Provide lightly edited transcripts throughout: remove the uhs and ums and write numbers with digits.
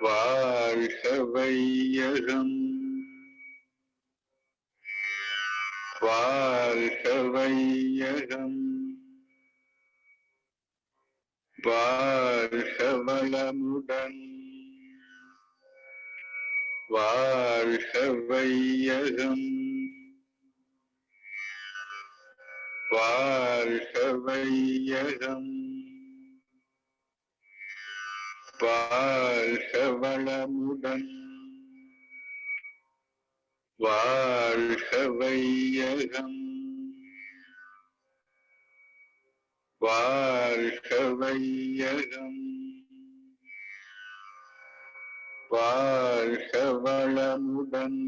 வாழ்க வையகம் வாழ்க வையகம் வாழ்க வளமுடன் வாழ்க வையகம் வாழ்க வையகம் வாழ்க வளமுடன் வாழ்க வையகம் வாழ்க வையகம் வாழ்க வளமுடன்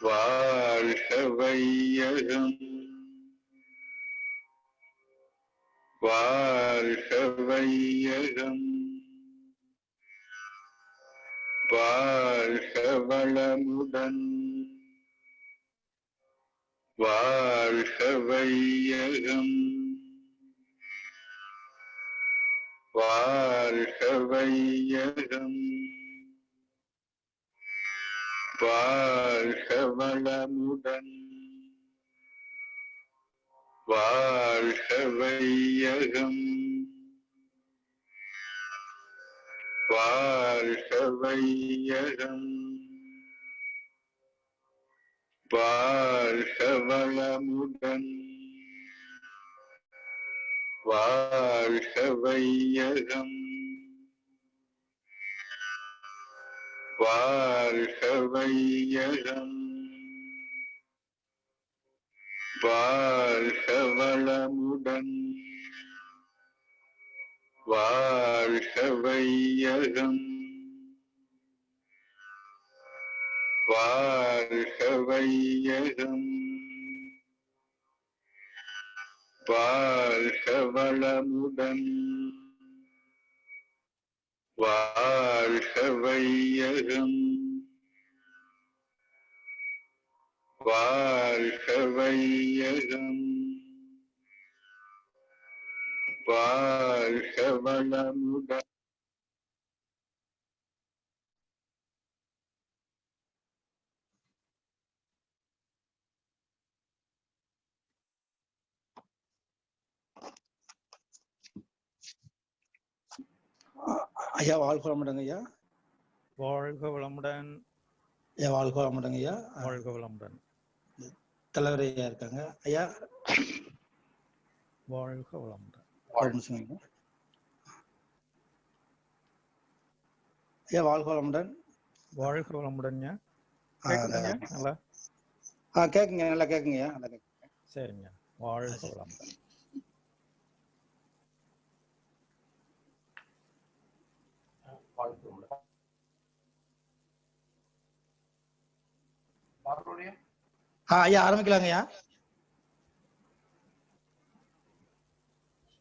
வாழ்க வையகம் வாழ்க வையகம் வாழ்க வளமுடன் வாழ்க வையகம் வாழ்க வையகம் வாழ்க வளமுடன் வாழ்க வையகம் வாழ்க வையகம் வாழ்க வளமுடன் வாழ்க வையகம் வாழ்க வையகம் வாழ்க வளமுடன் வாழ்க வையகம் வாழ்க வையகம் வாழ்க வளமுடன் வாழ்க வையகம் வாழ்க வையகம் வாழ்க வளமுடன் ஐயா வாழ்க வளமுடன் ஐயா. வாழ்க வளமுடன் ஐயா வாழ்க வளமுடன் ஐயா. வாழ்க வளமுடன். தலைவர் ஐயா இருக்காங்க ஐயா. வாழ்க வளமுடன். ஐயா வாழ்க வளமுடன். வாழ்க வளமுடன். நல்லா கேக்குங்க, நல்லா கேக்குங்க ஐயா, நல்லா கேக்குங்க. சரிங்க, வாழ்க வளமுடன். ஐயா ஆரம்பிக்கலாங்க ஐயா.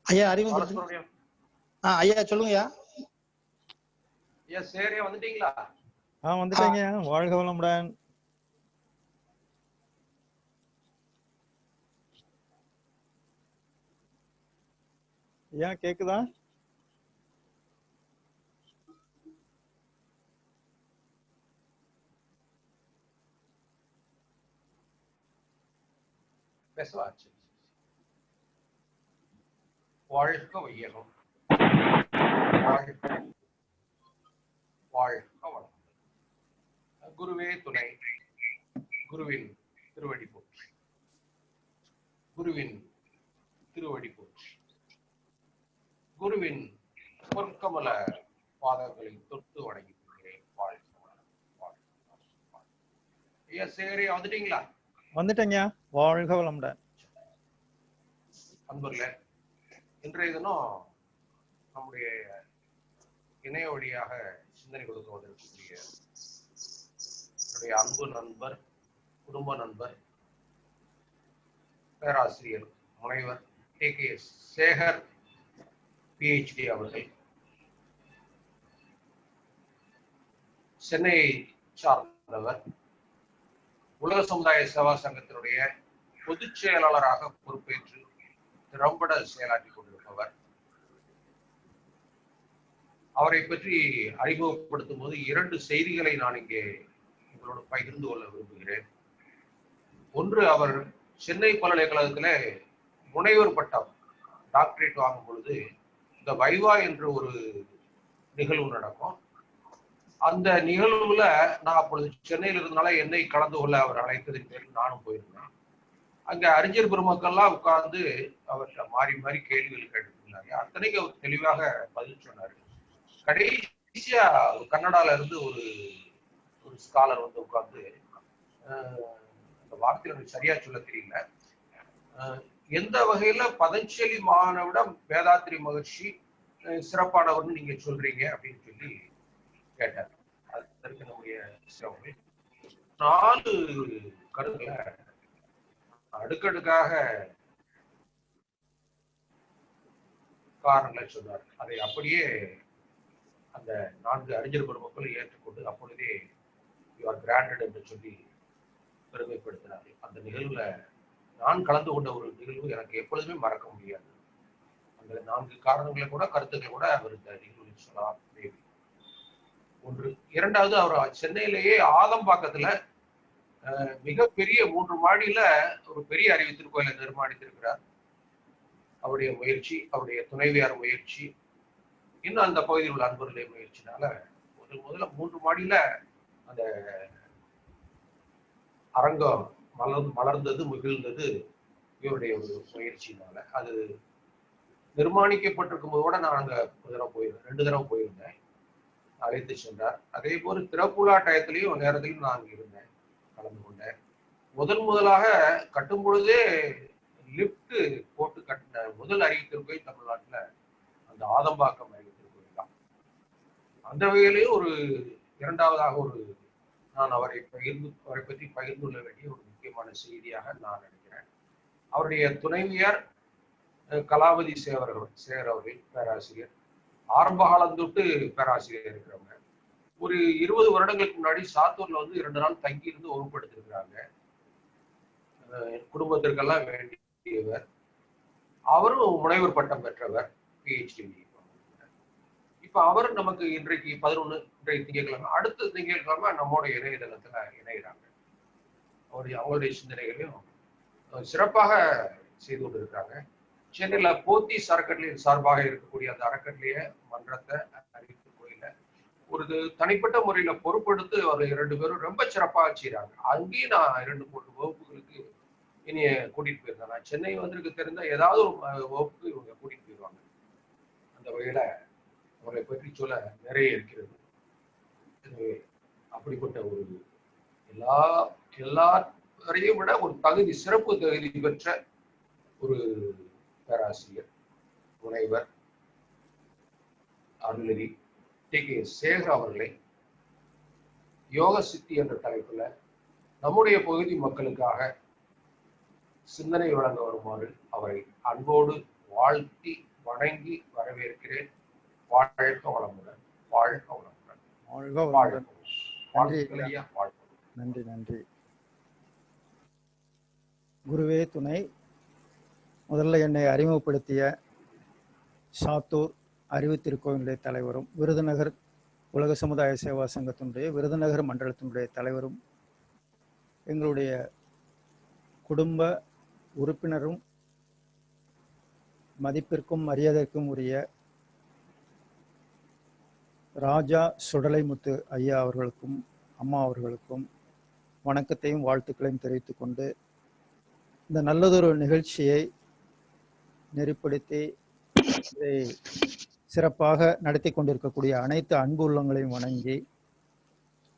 ஐயா அறிமுகப்படுத்துங்க. ஐயா சொல்லுங்க ஐயா. ஐயா சரியா வந்துட்டீங்களா? வந்துட்டீங்க. வாழ்க வளமுடன். ஐயா கேக்குதா? பேசுவாச்சு. வாழ்க வையகம் வாழ்க வளம். குருவே துணை, குருவின் திருவடி போற்றி, குருவின் திருவடி போற்றி, குருவின் பொற்கமல பாதங்களை தொட்டு வணங்கி கொள்கிறேன். வாழ்க வளம். ஐயா சரி வந்துட்டீங்களா? வந்துட்டேங்க. வாழ்க வளமுடன். அன்பர்களே, இன்றைய தினம் நம்முடைய இணைய வழியாக சிந்தனை கொடுத்து கொண்டிருக்கக்கூடிய என்னுடைய அன்பு நண்பர், குடும்ப நண்பர், பேராசிரியர் முனைவர் கே சேகர் PhD அவர்கள் சென்னையை சார்ந்தவர். உலக சமுதாய சேவா சங்கத்தினுடைய பொதுச் செயலாளராக பொறுப்பேற்று திறம்பட செயலாற்றி கொண்டிருப்பவர். அவரை பற்றி அறிமுகப்படுத்தும் போது 2 செய்திகளை நான் இங்கே உங்களோடு பகிர்ந்து கொள்ள விரும்புகிறேன். ஒன்று, அவர் சென்னை பல்கலைக்கழகத்துல முனைவர் பட்டம் டாக்டரேட் வாங்கும் பொழுது இந்த வைவா என்ற ஒரு நிகழ்வு நடக்கும். அந்த நிகழ்வுல நான் அப்பொழுது சென்னையில் இருந்தனால என்னை கலந்து கொள்ள அவர் அழைத்ததின் பேரில் நானும் போயிருந்தேன். அங்க அறிஞர் பெருமக்கள்லாம் உட்கார்ந்து அவர்கிட்ட மாறி மாறி கேள்விகள் கேட்டுருந்தாங்க. அத்தனைக்கு அவர் தெளிவாக பதில் சொன்னாரு. கடைசியா கன்னடால இருந்து ஒரு ஸ்காலர் வந்து உட்கார்ந்து, அந்த வார்த்தை எனக்கு சரியா சொல்ல தெரியல, எந்த வகையில பதஞ்சலி மாணவிடம் வேதாத்ரி மகர்ஷி சிறப்பானவர்னு நீங்க சொல்றீங்க அப்படின்னு சொல்லி கேட்டார். அதற்கு நம்முடைய 4 கருங்களை அடுக்கடுக்காக காரணங்களை சொன்னார். அதை அப்படியே அந்த 4 அறிஞர் பெருமக்களை ஏற்றுக்கொண்டு அப்பொழுதே யூ ஆர் கிராண்டட் என்று சொல்லி பெருமைப்படுத்தினார்கள். அந்த நிகழ்வுல நான் கலந்து கொண்ட ஒரு நிகழ்வு எனக்கு எப்பொழுதுமே மறக்க முடியாது. அந்த 4 காரணங்களை கூட கருத்துக்களை கூட அவர் இந்த நிகழ்வில் சொல்லலாம். ஒன்று. இரண்டாவது, அவர் சென்னையிலேயே ஆதம்பாக்கத்துல மிகப்பெரிய 3 மாடியில ஒரு பெரிய அறிவு திருக்கோயிலை நிர்மாணித்திருக்கிறார். அவருடைய முயற்சி, அவருடைய துணைவியார் முயற்சி, இன்னும் அந்த பகுதியில் உள்ள அன்பர்களுடைய முயற்சினால முதல்ல 3 மாடியில அந்த அரங்கம் மலர்ந்தது, மகிழ்ந்தது இவருடைய ஒரு முயற்சியினால. அது நிர்மாணிக்கப்பட்டிருக்கும் போது கூட நான் அங்க 2 தடவை போயிருந்தேன், அழைத்து சென்றார். அதே போல திறப்புலா டயத்திலையும் நேரத்திலையும் நான் அங்க இருந்தேன், கலந்து கொண்டேன். முதலாக கட்டும் பொழுதே லிப்ட் போட்டு கட்டின முதல் அறிவித்திருக்கோயில் தமிழ்நாட்டுல அந்த ஆதம்பாக்கம் அறிவித்திருக்கோயில் தான். அந்த வகையிலேயே ஒரு இரண்டாவதாக நான் அவரை பற்றி பகிர்ந்து கொள்ள வேண்டிய ஒரு முக்கியமான செய்தியாக நான் நினைக்கிறேன். அவருடைய துணைவியார் கலாவதி சேகர் அவர்கள் பேராசிரியர், ஆரம்ப காலம் தொட்டு பேராசிரியர் இருக்கிறவங்க. ஒரு 20 வருடங்களுக்கு முன்னாடி சாத்தூர்ல வந்து 2 நாள் தங்கி இருந்து வகுப்படுத்திருக்கிறாங்க. குடும்பத்திற்கெல்லாம் வேண்டியவர். அவரும் முனைவர் பட்டம் பெற்றவர், PhD. இப்ப அவர் நமக்கு இன்றைக்கு 11 திங்கட்கிழமை, அடுத்த திங்கட்கிழமை நம்மோட இணையதளத்துல இணைகிறாங்க. அவங்களுடைய சிந்தனைகளையும் சிறப்பாக செய்து கொண்டு இருக்காங்க. சென்னையில போத்தீஸ் அறக்கட்டளையின் சார்பாக இருக்கக்கூடிய அந்த அறக்கட்டளைய மன்றத்தை அறிவித்து கோயில ஒரு தனிப்பட்ட முறையில பொறுப்படுத்து அவர் 2 பேரும் ரொம்ப சிறப்பாக செய்யறாங்க. அங்கேயும் நான் 2-3 வகுப்புகளுக்கு இனிய கூட்டிட்டு போயிருந்தேன். நான் சென்னை வந்திருக்கு தெரிந்த ஏதாவது ஒரு வகுப்புக்கு இவங்க கூட்டிட்டு போயிடுவாங்க. அந்த வகையில அவரை பற்றி சொல்ல நிறைய இருக்கிறது. அப்படிப்பட்ட ஒரு எல்லாரையும் விட ஒரு சிறப்பு தகுதி பெற்ற ஒரு பேராசிரியர், முனைவர் அருள்நெறி TK சேகர் அவர்களை யோக சித்தி என்ற தலைப்புல நம்முடைய பகுதி மக்களுக்காக சிந்தனை வழங்க வருமாறு அவரை அன்போடு வாழ்த்தி வணங்கி வரவேற்கிறேன். வாழ்க வளமுடன், வாழ்க வளமுடன், வாழ்க வளமுடன். நன்றி நன்றி. குருவே துணை. முதல்ல என்னை அறிமுகப்படுத்திய சாத்தூர் அறிவு திருக்கோயிலுடைய தலைவரும், விருதுநகர் உலக சமுதாய சேவா சங்கத்தினுடைய விருதுநகர் மண்டலத்தினுடைய தலைவரும், எங்களுடைய குடும்ப உறுப்பினரும் மதிப்பிற்கும் மரியாதைக்கும் உரிய ராஜா சுடலைமுத்து ஐயா அவர்களுக்கும் அம்மா அவர்களுக்கும் வணக்கத்தையும் வாழ்த்துக்களையும் தெரிவித்துக் கொண்டு, இந்த நல்லதொரு நிகழ்ச்சியை நெறிப்படுத்தி இதை சிறப்பாக நடத்தி கொண்டிருக்கக்கூடிய அனைத்து அன்பு உள்ளங்களையும் வணங்கி,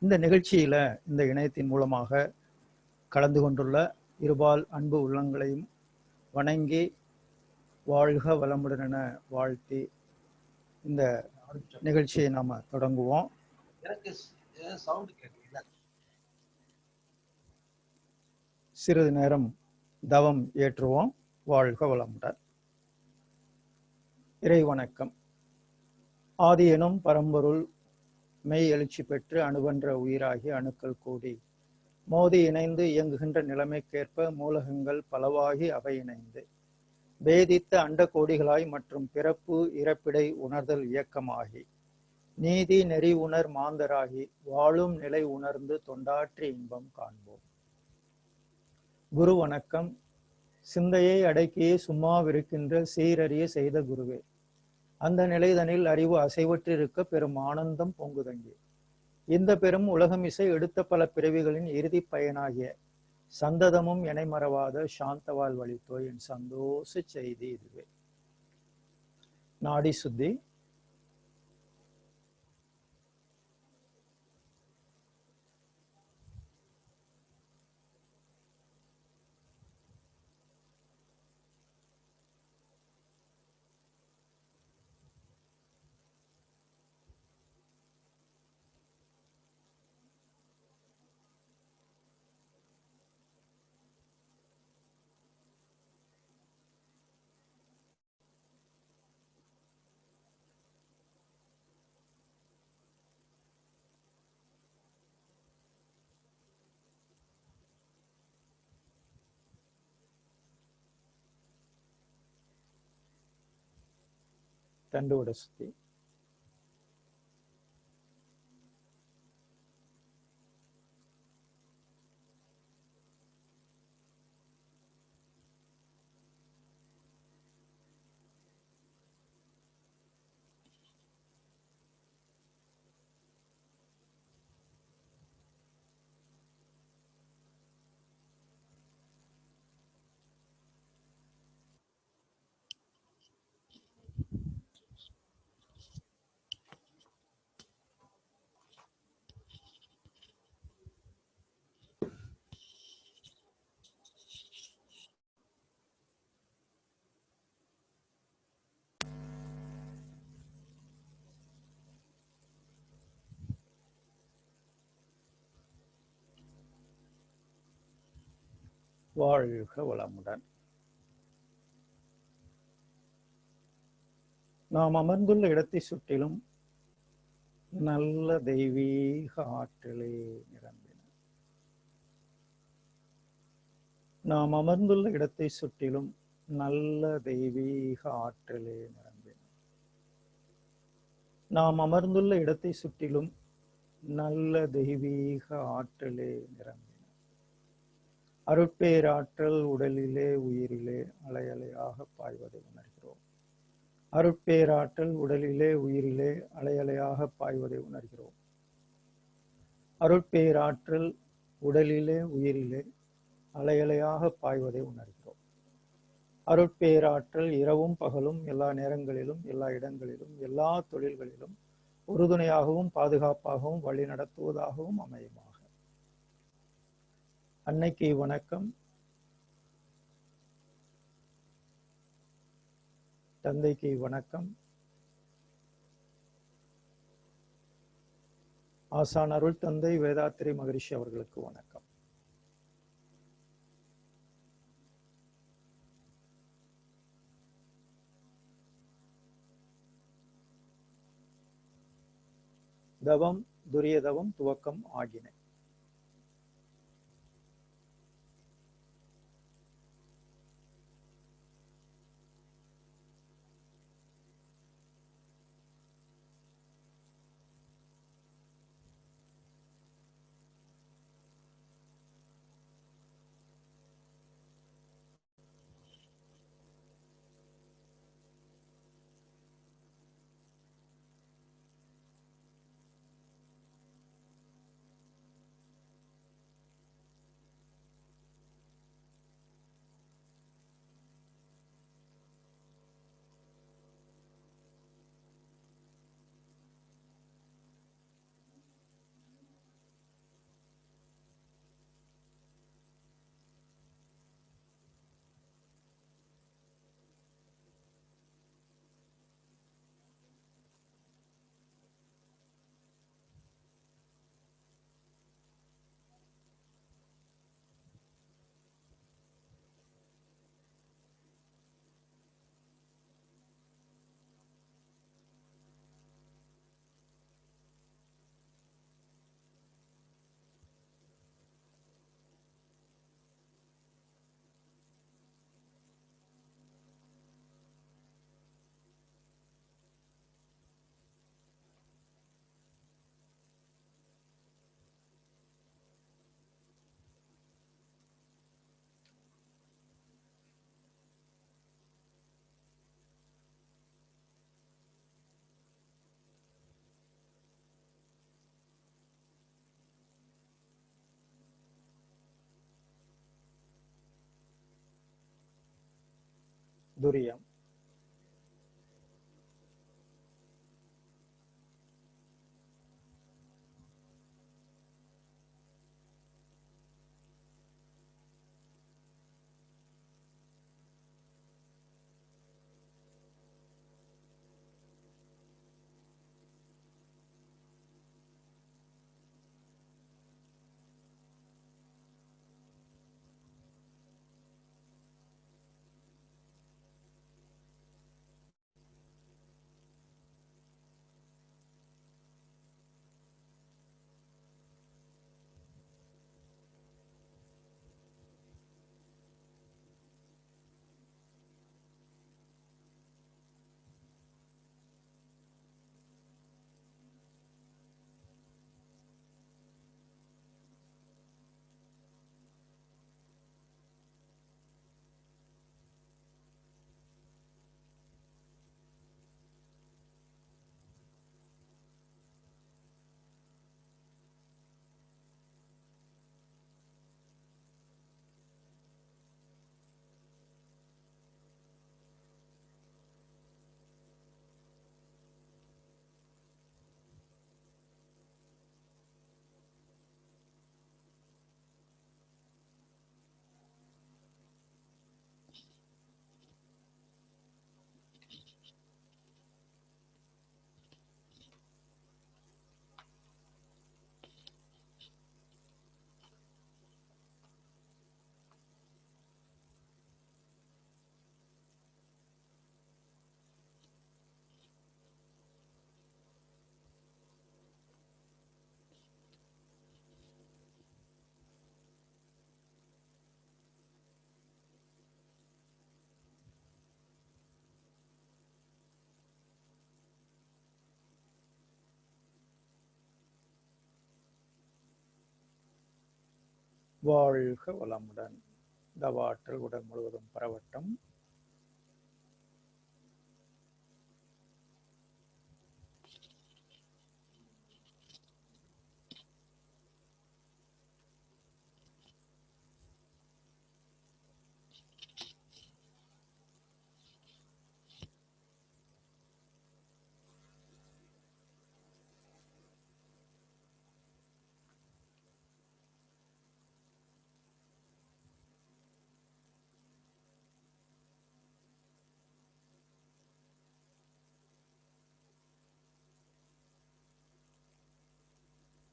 இந்த நிகழ்ச்சியில இந்த இணையத்தின் மூலமாக கலந்து கொண்டுள்ள இருபால் அன்பு உள்ளங்களையும் வணங்கி வாழ்க வளமுடன் என வாழ்த்தி இந்த நிகழ்ச்சியை நாம தொடங்குவோம். சிறிது நேரம் தவம் ஏற்றுவோம். வாழ்க வளமுடன். இறை வணக்கம். ஆதி எனும் பரம்பொருள் மெய் எழுச்சி பெற்று அணுவன்ற உயிராகி அணுக்கள் கூடி மோதி இணைந்து இயங்குகின்ற நிலைமைக்கேற்ப மூலகங்கள் பலவாகி அவை இணைந்து பேதித்த அண்ட கோடிகளாய் மற்றும் பிறப்பு இறப்பிடை உணர்தல் இயக்கமாகி நீதி நெறி உணர் மாந்தராகி வாழும் நிலை உணர்ந்து தொண்டாற்றி இன்பம் காண்போம். குரு வணக்கம். சிந்தையை அடக்கியே சும்மாவிருக்கின்ற சீரறிய செய்த குருவே, அந்த நிலைதனில் அறிவு அசைவற்றிருக்க பெரும் ஆனந்தம் பொங்குதங்கி, இந்த பெரும் உலகமிசை எடுத்த பல பிறவிகளின் இறுதி பயனாகிய சந்ததமும் எனை மறவாத சாந்தவால் வழித்தோ என் சந்தோஷ செய்தி இதுவே. நாடி சுத்தி. தண்டுவட சுத்தி. வாழ்க வளமுடன். நாம் அமர்ந்துள்ள இடத்தை சுற்றிலும் நல்ல தெய்வீக ஆற்றலே நிரம்பின. நாம் அமர்ந்துள்ள இடத்தை சுற்றிலும் நல்ல தெய்வீக ஆற்றலே நிரம்பின. நாம் அமர்ந்துள்ள இடத்தை சுற்றிலும் நல்ல தெய்வீக ஆற்றலே நிரம்பின. அருட்பேராற்றல் உடலிலே உயிரிலே அலையலையாக பாய்வதை உணர்கிறோம். அருட்பேராற்றல் உடலிலே உயிரிலே அலையலையாக பாய்வதை உணர்கிறோம். அருட்பேராற்றல் உடலிலே உயிரிலே அலையலையாக பாய்வதை உணர்கிறோம். அருட்பேராற்றல் இரவும் பகலும் எல்லா நேரங்களிலும் எல்லா இடங்களிலும் எல்லா தொழில்களிலும் உறுதுணையாகவும் பாதுகாப்பாகவும் வழி நடத்துவதாகவும் அமையுமாக. அன்னைக்கு வணக்கம். தந்தைக்கு வணக்கம். ஆசான் அருள் தந்தை வேதாத்திரி மகரிஷி அவர்களுக்கு வணக்கம். தவம் துரிய தவம் துவக்கம் ஆகின. துரியம். வாழ்க வளமுடன். தவாற்றல் உடல் முழுவதும் பரவட்டும்.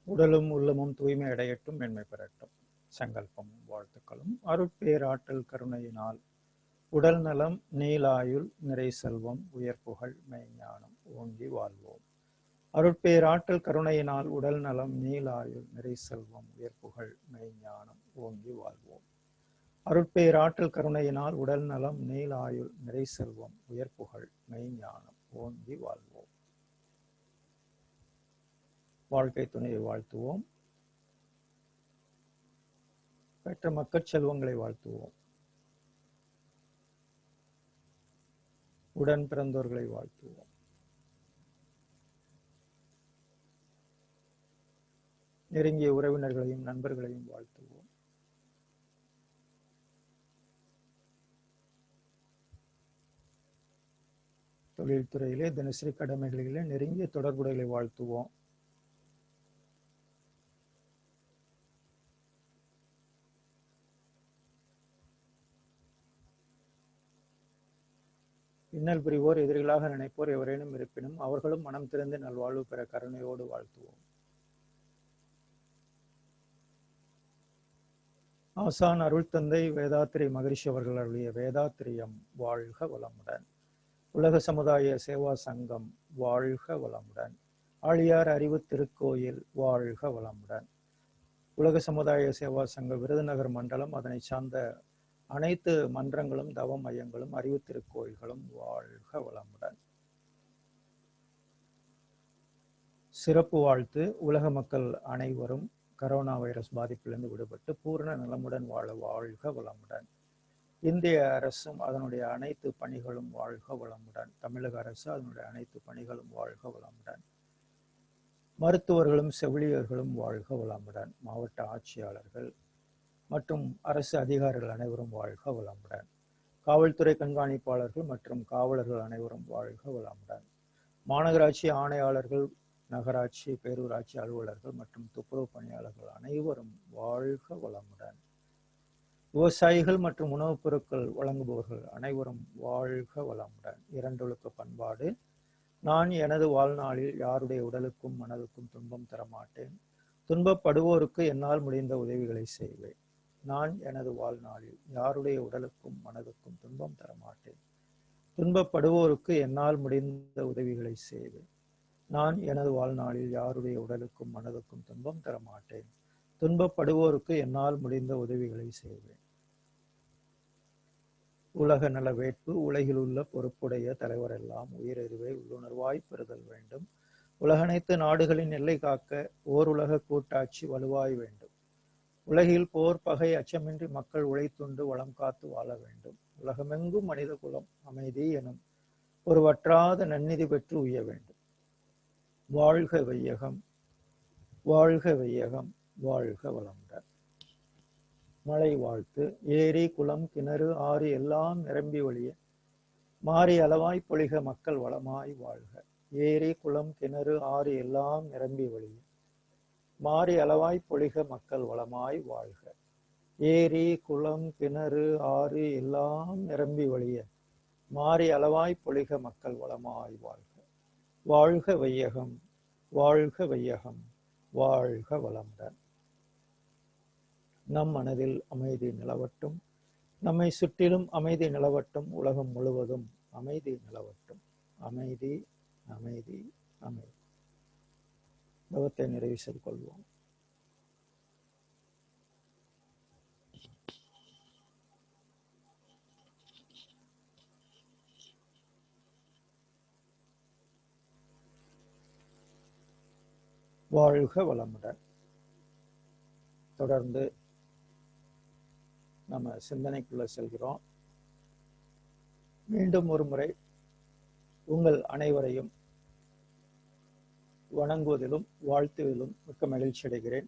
உடலும் உள்ளமும் தூய்மை அடையட்டும், மென்மை பெறட்டும். சங்கல்பமும் வாழ்த்துக்களும். அருட்பேராற்றல் கருணையினால் உடல் நலம், நீலாயுள், நிறை செல்வம், உயர் புகழ், மெய்ஞானம் ஓங்கி வாழ்வோம். அருட்பேராற்றல் கருணையினால் உடல் நலம், நீலாயுள், நிறை செல்வம், உயர் புகழ், மெய்ஞானம் ஓங்கி வாழ்வோம். அருட்பேராற்றல் கருணையினால் உடல் நலம், நீலாயுள், நிறை செல்வம், உயர் புகழ், மெய்ஞானம் ஓங்கி வாழ்வோம். வாழ்க்கை துணையை வாழ்த்துவோம். பெற்ற மக்கள் செல்வங்களை வாழ்த்துவோம். உடன் பிறந்தோர்களை வாழ்த்துவோம். நெருங்கிய உறவினர்களையும் நண்பர்களையும் வாழ்த்துவோம். தொழில்துறையிலே, தினசரி கடமைகளிலே நெருங்கிய தொடர்புகளை வாழ்த்துவோம். இன்னல் புரிவோர், எதிரிகளாக நினைப்போர் எவரேனும் இருப்பினும் அவர்களும் மனம் திறந்து நல்வாழ்வு பெற கருணையோடு வாழ்த்துவோம். ஆசான் அருள் தந்தை வேதாத்திரி மகரிஷி அவர்கள் அருளிய வேதாத்திரியம் வாழ்க வளமுடன். உலக சமுதாய சேவா சங்கம் வாழ்க வளமுடன். ஆழியார் அறிவு திருக்கோயில் வாழ்க வளமுடன். உலக சமுதாய சேவா சங்க விருதுநகர் மண்டலம், அதனை சார்ந்த அனைத்து மன்றங்களும், தவ மையங்களும், அறிவு திருக்கோயில்களும் வாழ்க வளமுடன். சிறப்பு வாழ்த்து. உலக மக்கள் அனைவரும் கரோனா வைரஸ் பாதிப்பிலிருந்து விடுபட்டு பூரண நலமுடன் வாழ வாழ்க வளமுடன். இந்திய அரசும் அதனுடைய அனைத்து பணிகளும் வாழ்க வளமுடன். தமிழக அரசு அதனுடைய அனைத்து பணிகளும் வாழ்க வளமுடன். மருத்துவர்களும் செவிலியர்களும் வாழ்க வளமுடன். மாவட்ட ஆட்சியாளர்கள் மற்றும் அரசு அதிகாரிகள் அனைவரும் வாழ்க வளமுடன். காவல்துறை கண்காணிப்பாளர்கள் மற்றும் காவலர்கள் அனைவரும் வாழ்க வளமுடன். மாநகராட்சி ஆணையாளர்கள், நகராட்சி, பேரூராட்சி அலுவலர்கள் மற்றும் துப்புரவு பணியாளர்கள் அனைவரும் வாழ்க வளமுடன். விவசாயிகள் மற்றும் உணவுப் பொருட்கள் வழங்குபவர்கள் அனைவரும் வாழ்க வளமுடன். இரண்டொழுக்க பண்பாடு. நான் எனது வாழ்நாளில் யாருடைய உடலுக்கும் மனதுக்கும் துன்பம் தரமாட்டேன். துன்பப்படுவோருக்கு என்னால் முடிந்த உதவிகளை செய்வேன். நான் எனது வாழ்நாளில் யாருடைய உடலுக்கும் மனதுக்கும் துன்பம் தரமாட்டேன். துன்பப்படுவோருக்கு என்னால் முடிந்த உதவிகளை செய்வேன். நான் எனது வாழ்நாளில் யாருடைய உடலுக்கும் மனதுக்கும் துன்பம் தரமாட்டேன். துன்பப்படுவோருக்கு என்னால் முடிந்த உதவிகளை செய்வேன். உலக நல வேட்பு. உலகில் உள்ள பொறுப்புடைய தலைவரெல்லாம் உயிரறிவை உள்ளுணர்வாய் பெறுதல் வேண்டும். உலகனைத்து நாடுகளின் எல்லை காக்க ஓர் உலக கூட்டாட்சி வலுவாய் வேண்டும். உலகில் போர், பகை, அச்சமின்றி மக்கள் உழைத்துண்டு வளம் காத்து வாழ வேண்டும். உலகமெங்கும் மனித குலம் அமைதி எனும் ஒரு வற்றாத நன்னிதி பெற்று உய்ய வேண்டும். வாழ்க வையகம், வாழ்க வையகம், வாழ்க வளமுடன். மழை வாழ்த்து. ஏரி, குளம், கிணறு, ஆறு எல்லாம் நிரம்பி வழிய மாறி அளவாய் பொழிக மக்கள் வளமாய் வாழ்க. ஏரி, குளம், கிணறு, ஆறு எல்லாம் நிரம்பி வழிய மாறி அளவாய் பொழிக மக்கள் வளமாய் வாழ்க. ஏரி, குளம், கிணறு, ஆறு எல்லாம் நிரம்பி வழிய மாறி அளவாய் பொழிக மக்கள் வளமாய் வாழ்க. வாழ்க வையகம், வாழ்க வையகம், வாழ்க வளமுடன். நம் மனதில் அமைதி நிலவட்டும். நம்மை சுற்றிலும் அமைதி நிலவட்டும். உலகம் முழுவதும் அமைதி நிலவட்டும். அமைதி, அமைதி, அமைதி. தவத்தை நிறைவு செய்து கொள்வோம். வாழ்க வளமுடன். தொடர்ந்து நம்ம சிந்தனைக்குள்ள செல்கிறோம். மீண்டும் ஒரு முறை உங்கள் அனைவரையும் வணங்குவதிலும் வாழ்த்துவதிலும் மிக்க மகிழ்ச்சி அடைகிறேன்.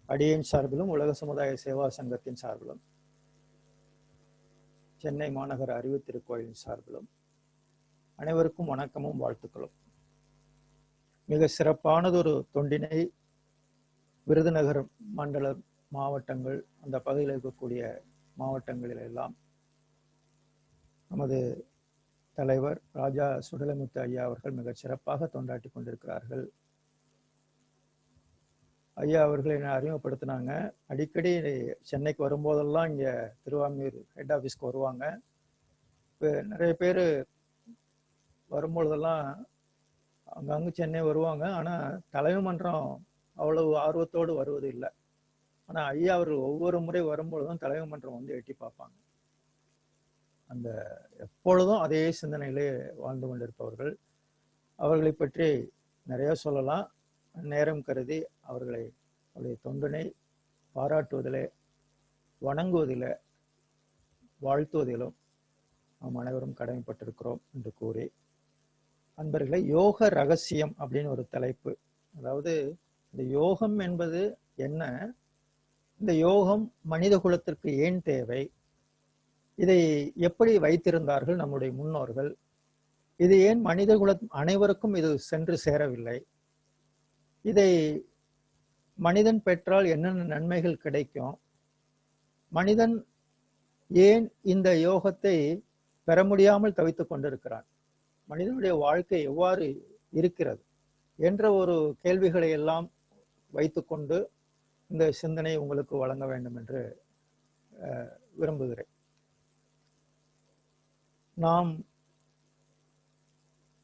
அடியேன் சார்பிலும் உலக சமுதாய சேவா சங்கத்தின் சார்பிலும் சென்னை மாநகர அறிவு திருக்கோயிலின் சார்பிலும் அனைவருக்கும் வணக்கமும் வாழ்த்துக்களும். மிக சிறப்பானதொரு தொண்டினை விருதுநகர் மண்டல மாவட்டங்கள், அந்த பகுதியில் இருக்கக்கூடிய மாவட்டங்களில் எல்லாம் நமது தலைவர் ராஜா சுடலைமுத்து ஐயா அவர்கள் மிக சிறப்பாக தொண்டாற்றி கொண்டிருக்கிறார்கள். ஐயா அவர்களை என்ன அறிமுகப்படுத்தினாங்க. அடிக்கடி சென்னைக்கு வரும்போதெல்லாம் இங்கே திருவான்மியூர் ஹெட் ஆஃபீஸ்க்கு வருவாங்க. இப்போ நிறைய பேர் வரும்பொழுதெல்லாம் அங்கங்கே சென்னை வருவாங்க. ஆனால் தலைமை மன்றம் அவ்வளவு ஆர்வத்தோடு வருவது இல்லை. ஆனால் ஐயா அவர்கள் ஒவ்வொரு முறை வரும்பொழுதும் தலைமை மன்றம் வந்து எட்டி பார்ப்பாங்க. அந்த எப்பொழுதும் அதே சிந்தனையிலே வாழ்ந்து கொண்டிருப்பவர்கள். அவர்களை பற்றி நிறைய சொல்லலாம். நேரம் கருதி அவருடைய தொண்டினை பாராட்டுவதிலே, வணங்குவதிலே, வாழ்த்துவதிலும் நாம் அனைவரும் கடமைப்பட்டிருக்கிறோம் என்று கூறி, அன்பர்களை யோக ரகசியம் அப்படின்னு ஒரு தலைப்பு. அதாவது இந்த யோகம் என்பது என்ன, இந்த யோகம் மனித குலத்திற்கு ஏன் தேவை, இதை எப்படி வைத்திருந்தார்கள் நம்முடைய முன்னோர்கள், இது ஏன் மனித குல அனைவருக்கும் இது சென்று சேரவில்லை, இதை மனிதன் பெற்றால் என்னென்ன நன்மைகள் கிடைக்கும், மனிதன் ஏன் இந்த யோகத்தை பெற முடியாமல் தவித்துக் கொண்டிருக்கிறான், மனிதனுடைய வாழ்க்கை எவ்வாறு இருக்கிறது என்ற ஒரு கேள்விகளை எல்லாம் வைத்துக்கொண்டு இந்த சிந்தனை உங்களுக்கு வழங்க வேண்டும் என்று விரும்புகிறேன். நாம்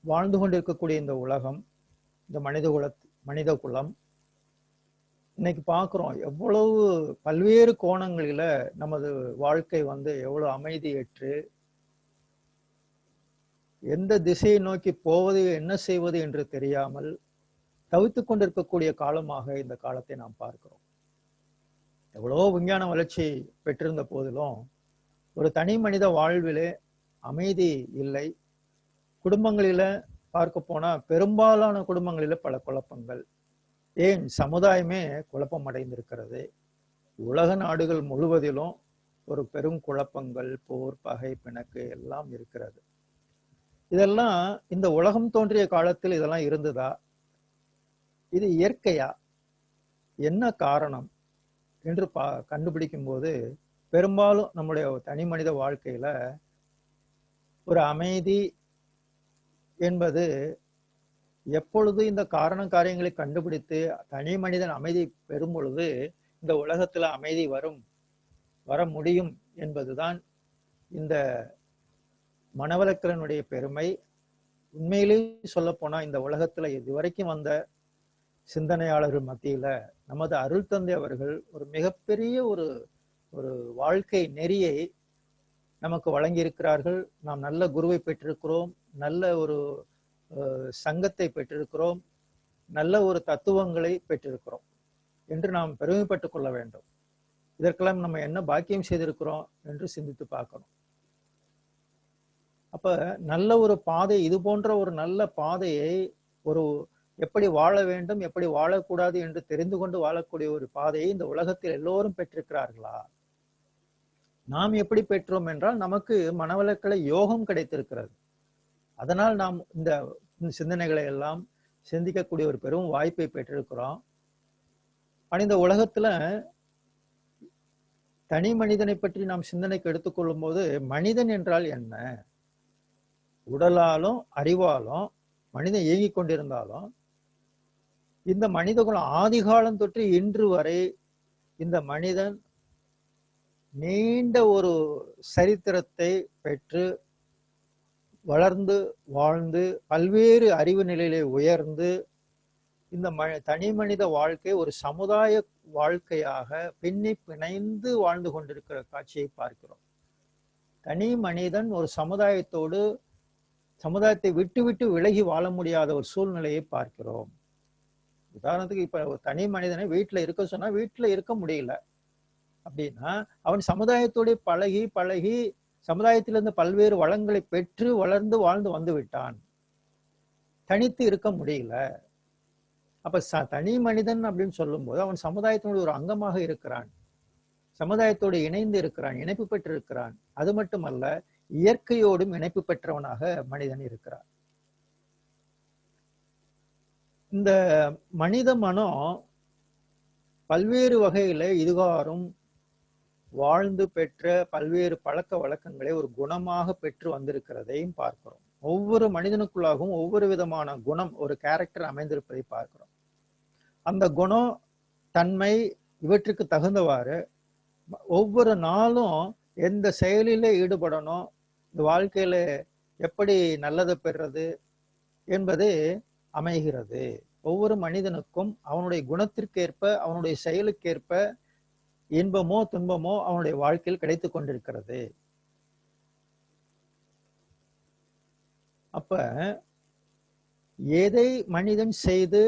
வாழ்ந்து கொண்டிருக்கக்கூடிய இந்த உலகம், இந்த மனித குலம் இன்னைக்கு பார்க்குறோம் எவ்வளவு பல்வேறு கோணங்களில நமது வாழ்க்கை வந்து எவ்வளவு அமைதியற்று, எந்த திசையை நோக்கி போவது, என்ன செய்வது என்று தெரியாமல் தவித்துக் கொண்டிருக்கக்கூடிய காலமாக இந்த காலத்தை நாம் பார்க்கிறோம். எவ்வளோ விஞ்ஞான வளர்ச்சி பெற்றிருந்த போதிலும் ஒரு தனி மனித வாழ்விலே அமைதி இல்லை. குடும்பங்களில பார்க்க போனா பெரும்பாலான குடும்பங்களில பல குழப்பங்கள், ஏன் சமுதாயமே குழப்பம் அடைந்திருக்கிறது. உலக நாடுகள் முழுவதிலும் ஒரு பெரும் குழப்பங்கள், போர், பகை, பிணக்கு எல்லாம் இருக்கிறது. இதெல்லாம் இந்த உலகம் தோன்றிய காலத்தில் இதெல்லாம் இருந்ததா? இது இயற்கையா? என்ன காரணம் என்று கண்டுபிடிக்கும் போது பெரும்பாலும் நம்முடைய தனி மனித வாழ்க்கையில ஒரு அமைதி என்பது எப்பொழுது இந்த காரண காரியங்களை கண்டுபிடித்து தனி மனிதன் அமைதி பெறும் பொழுது இந்த உலகத்துல அமைதி வர முடியும் என்பதுதான் இந்த மனவளக்கலனுடைய பெருமை. உண்மையிலேயே சொல்ல போனா இந்த உலகத்துல இதுவரைக்கும் வந்த சிந்தனையாளர்கள் மத்தியில நமது அருள் தந்தை அவர்கள் ஒரு மிகப்பெரிய ஒரு வாழ்க்கை நெறியை நமக்கு வழங்கியிருக்கிறார்கள். நாம் நல்ல குருவை பெற்றிருக்கிறோம், நல்ல ஒரு சங்கத்தை பெற்றிருக்கிறோம், நல்ல ஒரு தத்துவங்களை பெற்றிருக்கிறோம் என்று நாம் பெருமைப்பட்டுக் கொள்ள வேண்டும். இதற்கெல்லாம் நம்ம என்ன பாக்கியம் செய்திருக்கிறோம் என்று சிந்தித்து பார்க்கணும். அப்ப நல்ல ஒரு பாதை, இது போன்ற ஒரு நல்ல பாதையை ஒரு எப்படி வாழ வேண்டும், எப்படி வாழக்கூடாது என்று தெரிந்து கொண்டு வாழக்கூடிய ஒரு பாதையை இந்த உலகத்தில் எல்லோரும் பெற்றிருக்கிறார்களா? நாம் எப்படி பெற்றோம் என்றால் நமக்கு மனவளக்கலை யோகம் கிடைத்திருக்கிறது. அதனால் நாம் இந்த சிந்தனைகளை எல்லாம் சிந்திக்கக்கூடிய ஒரு பெரும் வாய்ப்பை பெற்றிருக்கிறோம். ஆனால் இந்த உலகத்துல தனி மனிதனை பற்றி நாம் சிந்தனைக்கு எடுத்துக்கொள்ளும் போது மனிதன் என்றால் என்ன? உடலாலும் அறிவாலும் மனிதன் இயங்கிக் கொண்டிருந்தாலும் இந்த மனிதகுலம் ஆதிகாலம் தொற்று இன்று வரை இந்த மனிதன் நீண்ட ஒரு சரித்திரத்தை பெற்று வளர்ந்து வாழ்ந்து பல்வேறு அறிவு நிலையிலே உயர்ந்து இந்த தனி மனித வாழ்க்கை ஒரு சமுதாய வாழ்க்கையாக பின்னி பிணைந்து வாழ்ந்து கொண்டிருக்கிற காட்சியை பார்க்கிறோம். தனி மனிதன் ஒரு சமுதாயத்தை விட்டு விட்டு விலகி வாழ முடியாத ஒரு சூழ்நிலையை பார்க்கிறோம். உதாரணத்துக்கு இப்ப ஒரு தனி மனிதனை வீட்டுல இருக்க சொன்னா வீட்டுல இருக்க முடியல அப்படின்னா அவன் சமுதாயத்தோட பழகி சமுதாயத்திலிருந்து பல்வேறு வளங்களை பெற்று வளர்ந்து வாழ்ந்து வந்து விட்டான். தனித்து இருக்க முடியல. அப்ப தனி மனிதன் அப்படின்னு சொல்லும் போது அவன் சமுதாயத்தினுடைய ஒரு அங்கமாக இருக்கிறான், சமுதாயத்தோடு இணைந்து இருக்கிறான், இணைப்பு பெற்றிருக்கிறான். அது மட்டுமல்ல, இயற்கையோடும் இணைப்பு பெற்றவனாக மனிதன் இருக்கிறான். இந்த மனித மனம் பல்வேறு வகையில இதுகாரும் வாழ்ந்து பெற்ற பல்வேறு பழக்க வழக்கங்களை ஒரு குணமாக பெற்று வந்திருக்கிறதையும் பார்க்கிறோம். ஒவ்வொரு மனிதனுக்குள்ளாகவும் ஒவ்வொரு விதமான குணம், ஒரு கேரக்டர் அமைந்திருப்பதை பார்க்கிறோம். அந்த குணம், தன்மை இவற்றுக்கு தகுந்தவாறு ஒவ்வொரு நாளும் எந்த செயலில ஈடுபடணும், இந்த வாழ்க்கையில எப்படி நல்லதை பெறுறது என்பது அமைகிறது. ஒவ்வொரு மனிதனுக்கும் அவனுடைய குணத்திற்கேற்ப அவனுடைய செயலுக்கேற்ப இன்பமோ துன்பமோ அவனுடைய வாழ்க்கையில் கிடைத்து கொண்டிருக்கிறது. அப்ப எதை மனிதன் செய்து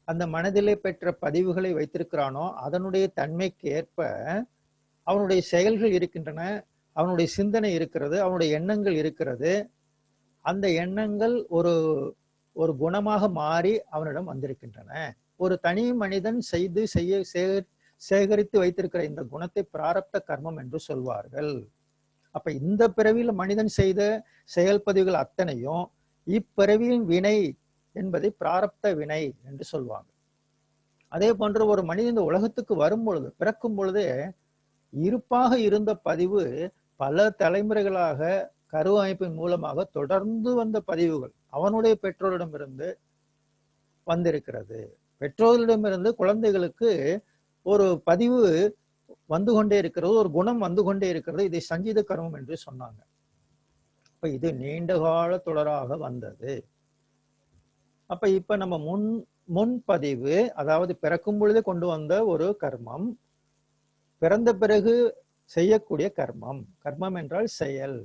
அந்த மனதிலே பெற்ற பதிவுகளை வைத்திருக்கிறானோ அதனுடைய தன்மைக்கு ஏற்ப அவனுடைய செயல்கள் இருக்கின்றன, அவனுடைய சிந்தனை இருக்கிறது, அவனுடைய எண்ணங்கள் இருக்கிறது. அந்த எண்ணங்கள் ஒரு குணமாக மாறி அவனிடம் வந்திருக்கின்றன. ஒரு தனி மனிதன் சேகரித்து வைத்திருக்கிற இந்த குணத்தை பிராரப்த கர்மம் என்று சொல்வார்கள். அப்ப இந்த பிறவியில் மனிதன் செய்த செயல்பதிவுகள் அத்தனையும் இப்பிறவியின் வினை என்பதை பிராரப்த வினை என்று சொல்வாங்க. அதே போன்று ஒரு மனிதன் இந்த உலகத்துக்கு வரும் பொழுது, பிறக்கும் பொழுதே இருப்பாக இருந்த பதிவு பல தலைமுறைகளாக கரு அமைப்பின் மூலமாக தொடர்ந்து வந்த பதிவுகள் அவனுடைய பெற்றோரிடமிருந்து வந்திருக்கிறது. பெற்றோரிடமிருந்து குழந்தைகளுக்கு ஒரு பதிவு வந்து கொண்டே இருக்கிறது, ஒரு குணம் வந்து கொண்டே இருக்கிறது. இதை சஞ்சீத கர்மம் என்று சொன்னாங்க. அப்ப இது நீண்ட கால தொடராக வந்தது. அப்ப இப்ப நம்ம முன்பதிவு, அதாவது பிறக்கும் பொழுதே கொண்டு வந்த ஒரு கர்மம், பிறந்த பிறகு செய்யக்கூடிய கர்மம். கர்மம் என்றால் செயல்.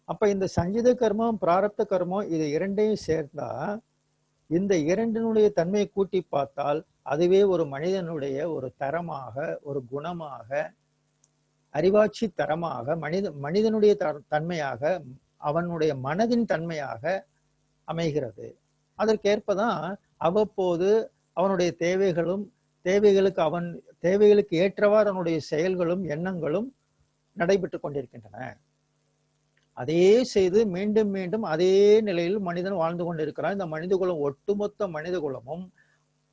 அப்ப இந்த சஞ்சீத கர்மம், பிராரப்த கர்மம், இது இரண்டையும் சேர்ந்தா இந்த இரண்டினுடைய தன்மையை கூட்டி பார்த்தால் அதுவே ஒரு மனிதனுடைய ஒரு தரமாக, ஒரு குணமாக, அறிவாட்சி தரமாக, மனிதனுடைய தன்மையாக, அவனுடைய மனதின் தன்மையாக அமைகிறது. அதற்கேற்பதான் அவ்வப்போது அவனுடைய தேவைகளும் தேவைகளுக்கு ஏற்றவாறு அவனுடைய செயல்களும் எண்ணங்களும் நடைபெற்று கொண்டிருக்கின்றன. அதே செய்து மீண்டும் மீண்டும் அதே நிலையில் மனிதன் வாழ்ந்து கொண்டிருக்கிறான். இந்த மனித குலம், ஒட்டுமொத்த மனித குலமும்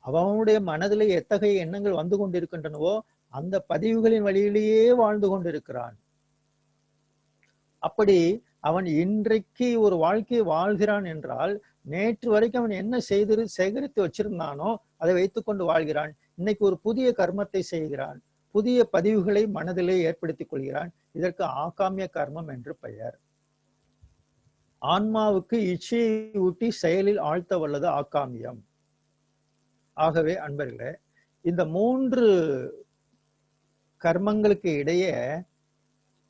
அவனுடைய மனதிலே எத்தகைய எண்ணங்கள் வந்து கொண்டிருக்கின்றனவோ அந்த பதிவுகளின் வழியிலேயே வாழ்ந்து கொண்டிருக்கிறான். அப்படி அவன் இன்றைக்கு ஒரு வாழ்க்கையை வாழ்கிறான் என்றால் நேற்று வரைக்கும் அவன் என்ன சேகரித்து வச்சிருந்தானோ அதை வைத்துக்கொண்டு வாழ்கிறான். இன்னைக்கு ஒரு புதிய கர்மத்தை செய்கிறான், புதிய பதிவுகளை மனதிலே ஏற்படுத்திக் கொள்கிறான். இதற்கு ஆகாமிய கர்மம் என்று பெயர். ஆன்மாவுக்கு இச்சையை ஊட்டி செயலில் ஆழ்த்த வல்லது ஆகாமியம். ஆகவே அன்பர்களே, இந்த 3 கர்மங்களுக்கு இடையே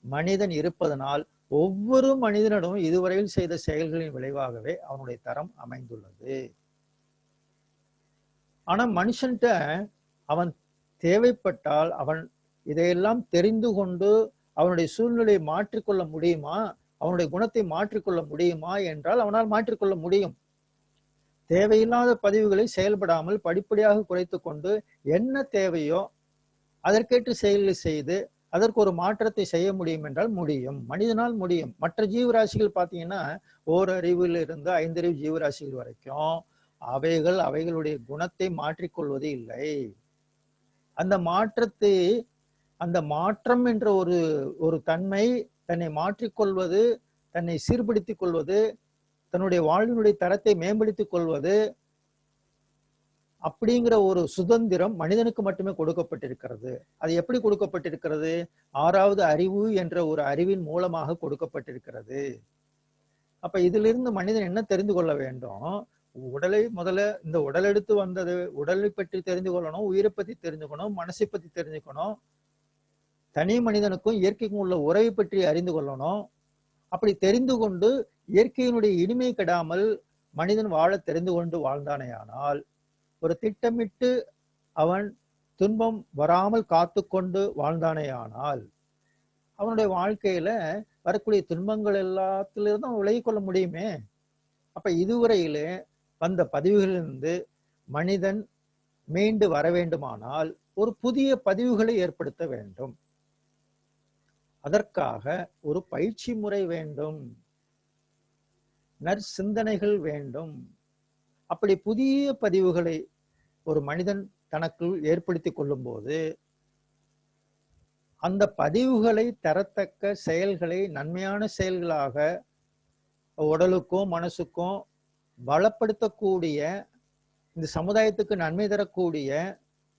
மனிதன் இருப்பதனால் ஒவ்வொரு மனிதனிடம் இதுவரையில் செய்த செயல்களின் விளைவாகவே அவனுடைய தரம் அமைந்துள்ளது. ஆனா மனுஷன்கிட்ட அவன் தேவைப்பட்டால் அவன் இதையெல்லாம் தெரிந்து கொண்டு அவனுடைய சூழ்நிலையை மாற்றிக்கொள்ள முடியுமா, அவனுடைய குணத்தை மாற்றிக்கொள்ள முடியுமா என்றால் அவனால் மாற்றிக்கொள்ள முடியும். தேவையில்லாத பதிவுகளை செயல்படாமல் படிப்படியாக குறைத்து கொண்டு என்ன தேவையோ அதற்கேற்ற செயல்களை செய்து அதற்கு ஒரு மாற்றத்தை செய்ய முடியும் என்றால் முடியும், மனிதனால் முடியும். மற்ற ஜீவராசிகள் பார்த்தீங்கன்னா ஓரறிவில் இருந்து 5 அறிவு ஜீவராசிகள் வரைக்கும் அவைகளுடைய குணத்தை மாற்றிக்கொள்வது இல்லை. அந்த மாற்றம் என்ற ஒரு தன்மை, தன்னை மாற்றிக்கொள்வது, தன்னை சீர்படுத்திக் கொள்வது, தன்னுடைய வாழ்வினுடைய தரத்தை மேம்படுத்திக் கொள்வது அப்படிங்கிற ஒரு சுதந்திரம் மனிதனுக்கு மட்டுமே கொடுக்கப்பட்டிருக்கிறது. அது எப்படி கொடுக்கப்பட்டிருக்கிறது? 6வது அறிவு என்ற ஒரு அறிவின் மூலமாக கொடுக்கப்பட்டிருக்கிறது. அப்ப இதிலிருந்து மனிதன் என்ன தெரிந்து கொள்ள வேண்டும்? முதல்ல இந்த உடல் எடுத்து வந்தது, உடலை பற்றி தெரிந்து கொள்ளணும், உயிரை பத்தி தெரிஞ்சுக்கணும், மனசை பத்தி தெரிஞ்சுக்கணும், தனி மனிதனுக்கும் இயற்கைக்கும் உள்ள உறவை பற்றி அறிந்து கொள்ளணும். அப்படி தெரிந்து கொண்டு இயற்கையினுடைய இனிமை கெடாமல் மனிதன் வாழ தெரிந்து கொண்டு வாழ்ந்தானேயானால், ஒரு திட்டமிட்டு அவன் துன்பம் வராமல் காத்து கொண்டு வாழ்ந்தானேயானால் அவனுடைய வாழ்க்கையில வரக்கூடிய துன்பங்கள் எல்லாத்திலிருந்தும் அவன் விலகிக் கொள்ள முடியுமே. அப்ப இதுவரையிலே வந்த பதிவுகளிலிருந்து மனிதன் மீண்டு வர வேண்டுமானால் ஒரு புதிய பதிவுகளை ஏற்படுத்த வேண்டும். அதற்காக ஒரு பயிற்சி முறை வேண்டும், நற்சிந்தனைகள் வேண்டும். அப்படி புதிய பதிவுகளை ஒரு மனிதன் தனக்குள் ஏற்படுத்தி கொள்ளும் போது அந்த பதிவுகளை தரத்தக்க செயல்களை நன்மையான செயல்களாக உடலுக்கும் மனசுக்கும் பலப்படுத்தக்கூடிய, இந்த சமுதாயத்துக்கு நன்மை தரக்கூடிய,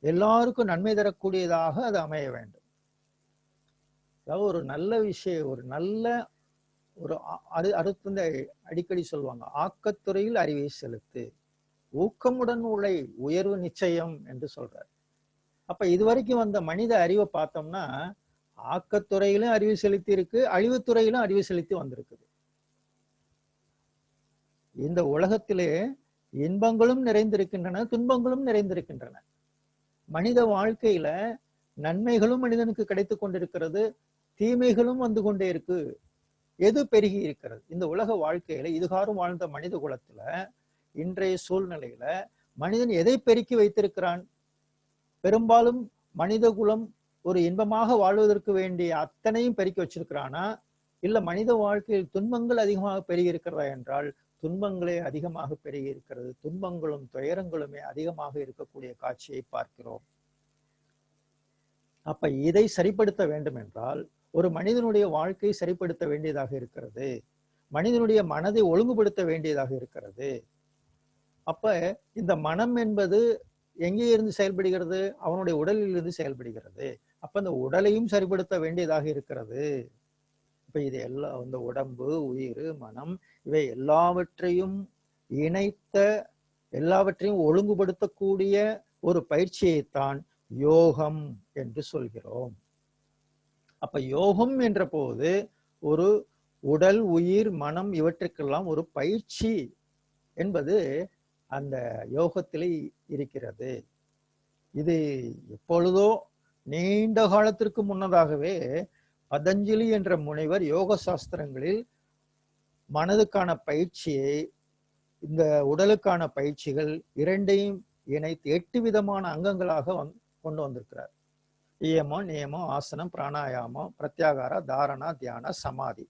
எல்லாருக்கும் நன்மை தரக்கூடியதாக அது அமைய வேண்டும். அதாவது ஒரு நல்ல விஷயம், ஒரு நல்ல அடுத்து அடிக்கடி சொல்லுவாங்க, ஆக்கத்துறையில் அறிவை செலுத்து, ஊக்கமுடன் உழை, உயர்வு நிச்சயம் என்று சொல்றார். அப்ப இதுவரைக்கும் வந்த மனித அறிவை பார்த்தோம்னா ஆக்கத்துறையிலும் அறிவு செலுத்தி இருக்கு, அழிவுத்துறையிலும் அறிவு செலுத்தி வந்திருக்குது. இந்த உலகத்திலே இன்பங்களும் நிறைந்திருக்கின்றன, துன்பங்களும் நிறைந்திருக்கின்றன. மனித வாழ்க்கையில நன்மைகளும் மனிதனுக்கு கிடைத்து கொண்டிருக்கிறது, தீமைகளும் வந்து கொண்டே இருக்கு. எது பெருகி இருக்கிறது? இந்த உலக வாழ்க்கையில இதுகாரும் வாழ்ந்த மனித குலத்துல இன்றைய சூழ்நிலையில மனிதன் எதை பெருக்கி வைத்திருக்கிறான்? பெரும்பாலும் மனித குலம் ஒரு இன்பமாக வாழ்வதற்கு வேண்டிய அத்தனையும் பெருக்கி வச்சிருக்கிறானா, இல்ல மனித வாழ்க்கையில் துன்பங்கள் அதிகமாக பெருகி இருக்கிறதா என்றால் துன்பங்களே அதிகமாக பெருகி இருக்கிறது. துன்பங்களும் துயரங்களுமே அதிகமாக இருக்கக்கூடிய காட்சியை பார்க்கிறோம். அப்ப இதை சரிப்படுத்த வேண்டும் என்றால் ஒரு மனிதனுடைய வாழ்க்கை சரிப்படுத்த வேண்டியதாக இருக்கிறது, மனிதனுடைய மனதை ஒழுங்குபடுத்த வேண்டியதாக இருக்கிறது. அப்ப இந்த மனம் என்பது எங்கே இருந்து செயல்படுகிறது? அவனுடைய உடலில் இருந்து செயல்படுகிறது. அப்ப இந்த உடலையும் சரிப்படுத்த வேண்டியதாக இருக்கிறது. இப்ப இது எல்லாம் இந்த உடம்பு, உயிர், மனம் இவை எல்லாவற்றையும் இணைத்த, எல்லாவற்றையும் ஒழுங்குபடுத்தக்கூடிய ஒரு பயிற்சியைத்தான் யோகம் என்று சொல்கிறோம். அப்ப யோகம் என்ற போது ஒரு உடல், உயிர், மனம் இவற்றுக்கெல்லாம் ஒரு பயிற்சி என்பது அந்த யோகத்திலே இருக்கிறது. இது எப்பொழுதோ நீண்ட காலத்திற்கு முன்னதாகவே பதஞ்சலி என்ற முனைவர் யோக சாஸ்திரங்களில் மனதுக்கான பயிற்சியை, இந்த உடலுக்கான பயிற்சிகள் இரண்டையும் இணைத்து 8 விதமான அங்கங்களாக கொண்டு வந்திருக்கிறார். இயமம், நியமம், ஆசனம், பிராணாயாமம், பிரத்யாகாரா, தாரணா, தியான, சமாதி.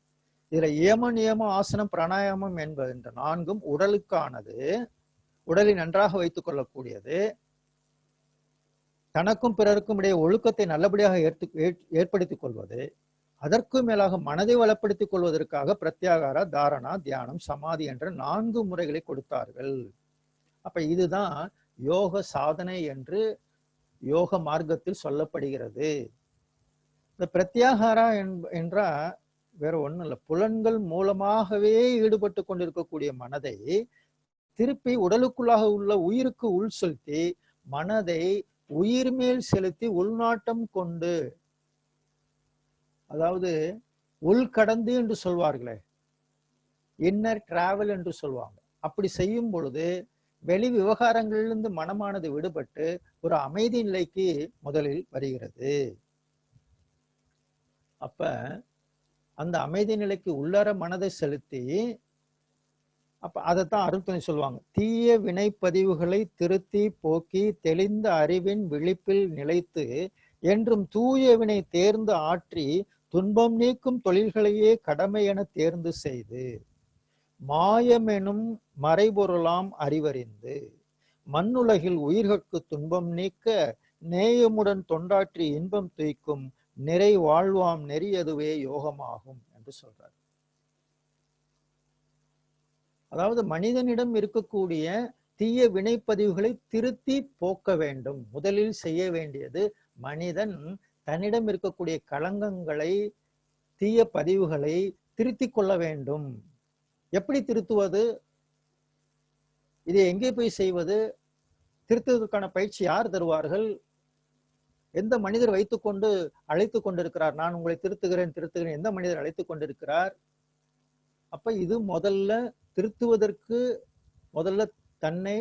இதுல இயமம், நியமம், ஆசனம், பிராணாயாமம் என்பது இந்த 4ம் உடலுக்கானது, உடலை நன்றாக வைத்துக் கொள்ளக்கூடியது, தனக்கும் பிறருக்கும் இடையே ஒழுக்கத்தை நல்லபடியாக ஏற்படுத்திக் கொள்வது, அதற்கும் மேலாக மனதை வளப்படுத்திக் கொள்வதற்காக பிரத்யாகாரா, தாரணா, தியானம், சமாதி என்ற 4 முறைகளை கொடுத்தார்கள். அப்ப இதுதான் யோக சாதனை என்று யோக மார்க்கத்தில் சொல்லப்படுகிறது. இந்த பிரத்யாகாரா என்றா வேற ஒண்ணும் இல்லை, புலன்கள் மூலமாகவே ஈடுபட்டு கொண்டிருக்கக்கூடிய மனதை திருப்பி உடலுக்குள்ளாக உள்ள உயிருக்கு உள் செலுத்தி, மனதை உயிர் மேல் செலுத்தி உள்நாட்டம் கொண்டு, அதாவது உள்கடந்து என்று சொல்வார்களே, இன்னர் டிராவல் என்று சொல்லுவாங்க. அப்படி செய்யும் பொழுது வெளி விவகாரங்களிலிருந்து மனமானது விடுபட்டு ஒரு அமைதி நிலைக்கு முதலில் வருகிறது. அப்ப அந்த அமைதி நிலைக்கு உள்ளர மனதை செலுத்தி, அப்ப அதைத்தான் அருள்துணை சொல்லுவாங்க, தீய வினைப்பதிவுகளை திருத்தி போக்கி தெளிந்த அறிவின் விழிப்பில் நிலைத்து என்றும் தூய வினை தேர்ந்து ஆற்றி துன்பம் நீக்கும் தொழில்களையே கடமை என தேர்ந்து செய்து மாயமெனும் மறைபொருளாம் அறிவறிந்து மண்ணுலகில் உயிர்களுக்கு துன்பம் நீக்க நேயமுடன் தொண்டாற்றி இன்பம் துய்க்கும் நிறை வாழ்வாம் நெறியதுவே யோகமாகும் என்று சொல்றார். அதாவது மனிதனிடம் இருக்கக்கூடிய தீய வினைப்பதிவுகளை திருத்தி போக்க வேண்டும். முதலில் செய்ய வேண்டியது மனிதன் தன்னிடம் இருக்கக்கூடிய களங்கங்களை, தீய பதிவுகளை திருத்தி கொள்ள வேண்டும். எப்படி திருத்துவது? இதை எங்கே போய் செய்வது? திருத்துவதற்கான பயிற்சி யார் தருவார்கள்? எந்த மனிதர் வைத்துக்கொண்டு அழைத்து கொண்டிருக்கிறார்? நான் உங்களை திருத்துகிறேன் திருத்துகிறேன், எந்த மனிதர் அழைத்து கொண்டிருக்கிறார்? அப்ப இது முதல்ல திருத்துவதற்கு முதல்ல தன்னை